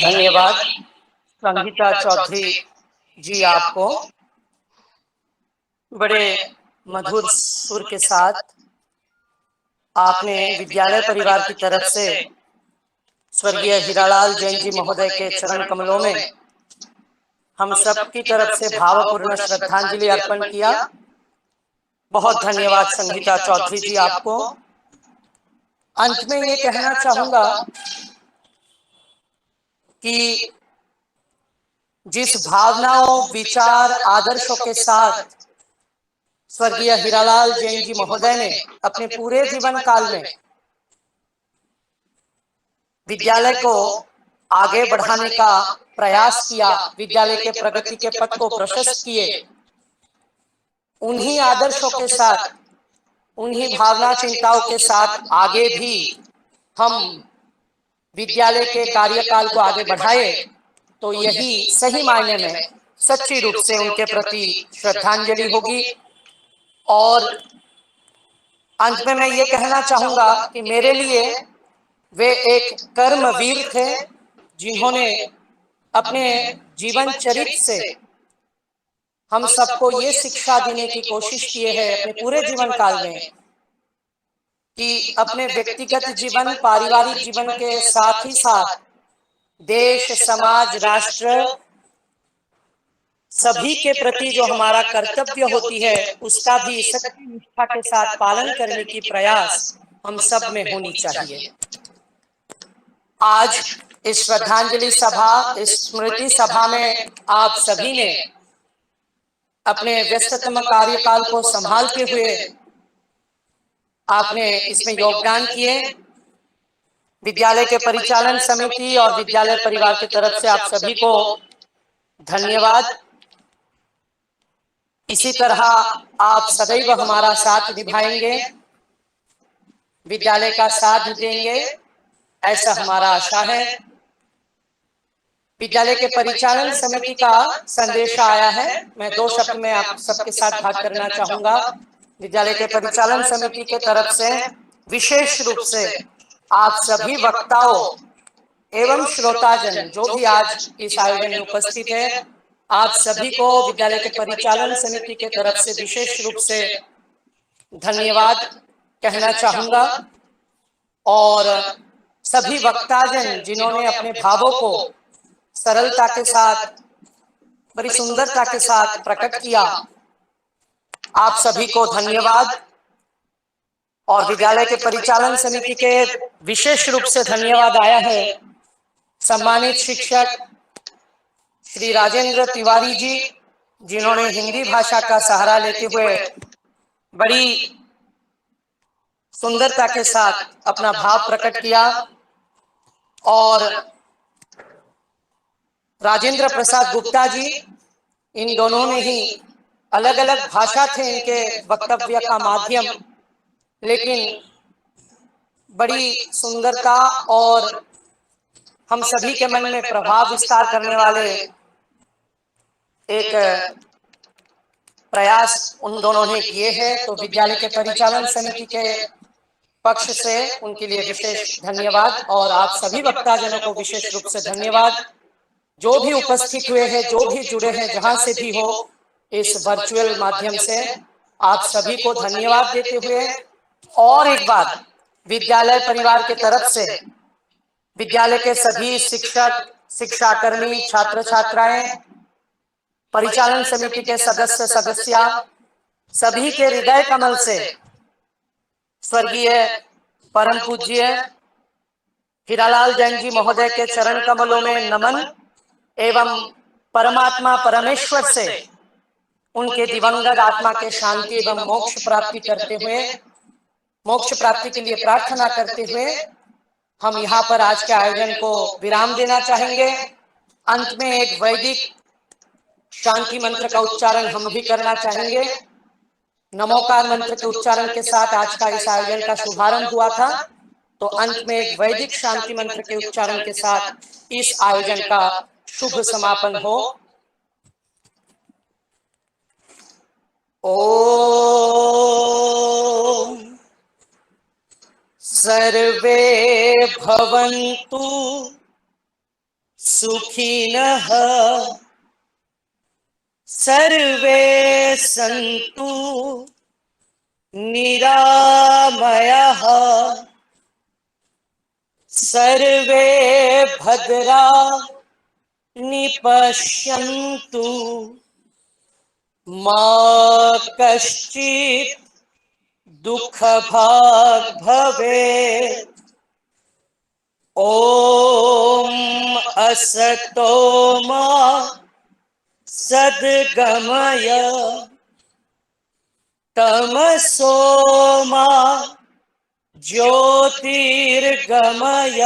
Speaker 10: धन्यवाद संगीता चौधरी जी, आपको बड़े मधुर सुर के साथ आपने विद्यालय परिवार की तरफ से स्वर्गीय हीरालाल जैन जी महोदय के चरण कमलों में हम सब की तरफ से भावपूर्ण श्रद्धांजलि अर्पण किया। बहुत धन्यवाद संगीता चौधरी जी आपको। अंत में ये कहना चाहूंगा कि जिस भावनाओं, विचार, आदर्शों के साथ स्वर्गीय हीरालाल जैन जी महोदय ने अपने पूरे जीवन काल में विद्यालय को आगे बढ़ाने का प्रयास किया, विद्यालय के प्रगति के पथ को प्रशस्त किए, उन्हीं आदर्शों के साथ, उन्हीं भावना चिंताओं के साथ आगे भी हम विद्यालय के कार्यकाल को आगे बढ़ाए, तो यही सही मायने में सच्ची रूप से उनके प्रति श्रद्धांजलि होगी। और अंत में मैं ये कहना चाहूंगा कि मेरे लिए वे एक कर्मवीर थे, जिन्होंने अपने जीवन चरित्र से हम सबको ये शिक्षा देने की कोशिश की है अपने पूरे जीवन काल में कि अपने व्यक्तिगत जीवन, पारिवारिक जीवन के साथ ही साथ देश, समाज, राष्ट्र सभी के प्रति जो हमारा कर्तव्य होती है, उसका भी सच्ची निष्ठा के साथ पालन करने की प्रयास हम सब में होनी चाहिए। आज इस श्रद्धांजलि सभा, इस स्मृति सभा में आप सभी ने अपने व्यस्ततम कार्यकाल को संभालते हुए आपने इसमें योगदान किए। विद्यालय के परिचालन समिति और विद्यालय परिवार की तरफ से आप सभी को धन्यवाद। इसी तरह आप सदैव हमारा साथ निभाएंगे, विद्यालय का साथ देंगे, ऐसा हमारा आशा है। विद्यालय के परिचालन समिति का संदेश आया है, मैं 2 शब्द में आप सबके साथ भाग करना चाहूंगा। विद्यालय के परिचालन समिति के तरफ से विशेष रूप से आप सभी वक्ताओं एवं श्रोताजन जो भी आज इस आयोजन में उपस्थित है, आप सभी को विद्यालय के परिचालन समिति के तरफ से विशेष रूप से धन्यवाद कहना चाहूंगा। और सभी वक्ताजन जिन्होंने अपने भावों को सरलता के साथ, बड़ी सुंदरता के साथ प्रकट किया, आप सभी को धन्यवाद। और विद्यालय के परिचालन समिति के विशेष रूप से धन्यवाद आया है सम्मानित शिक्षक श्री राजेंद्र तिवारी जी, जिन्होंने हिंदी भाषा का सहारा लेते हुए बड़ी सुंदरता के साथ अपना भाव प्रकट किया। और राजेंद्र प्रसाद गुप्ता जी, इन दोनों ने ही, अलग अलग भाषा थे इनके वक्तव्य का माध्यम, लेकिन बड़ी सुंदरता और हम सभी के मन में प्रभाव विस्तार करने वाले एक प्रयास उन दोनों ने किए हैं। तो विद्यालय के परिचालन समिति के पक्ष से उनके लिए विशेष धन्यवाद और आप सभी वक्ताजनों को विशेष रूप से धन्यवाद। जो भी उपस्थित हुए हैं, जो भी जुड़े हैं, जहां से भी हो, इस वर्चुअल माध्यम से आप सभी को धन्यवाद देते हुए और एक बार विद्यालय परिवार के तरफ से विद्यालय के सभी शिक्षक, शिक्षाकर्मी, छात्र छात्राएं, परिचालन समिति के सदस्य सदस्या, सभी के हृदय कमल से स्वर्गीय परम पूज्य हीरालाल जैन जी महोदय के चरण कमलों में नमन एवं परमात्मा परमेश्वर से उनके दिवंगत आत्मा के शांति एवं मोक्ष प्राप्ति करते हुए, मोक्ष प्राप्ति के लिए प्रार्थना करते हुए हम यहाँ पर आज के आयोजन को विराम देना चाहेंगे। अंत में एक वैदिक शांति मंत्र का उच्चारण हम भी करना चाहेंगे। नमोकार मंत्र के उच्चारण के साथ आज का इस आयोजन का शुभारंभ हुआ था, तो अंत में एक वैदिक शांति मंत्र के उच्चारण के साथ इस आयोजन का शुभ समापन हो। ओम सर्वे भवन्तु सुखिनः, सर्वे सन्तु निरामयाः, सर्वे भद्राणि पश्यन्तु, मा कश्चित् दुःखभाग् भवेत्। ॐ असतो मा सद्गमय, तमसो मा ज्योतिर्गमय,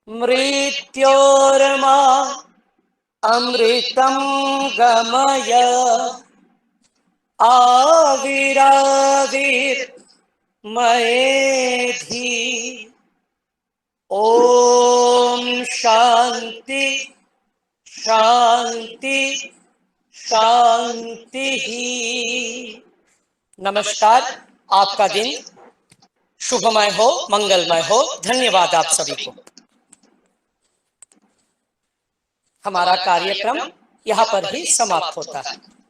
Speaker 10: मृत्योर्मा अमृतं गमय। आविराविर मयेधि। ओम शांति शांति शांति ही। नमस्कार, आपका दिन शुभमय हो, मंगलमय हो। धन्यवाद आप सभी को। हमारा कार्यक्रम यहाँ पर ही समाप्त होता है।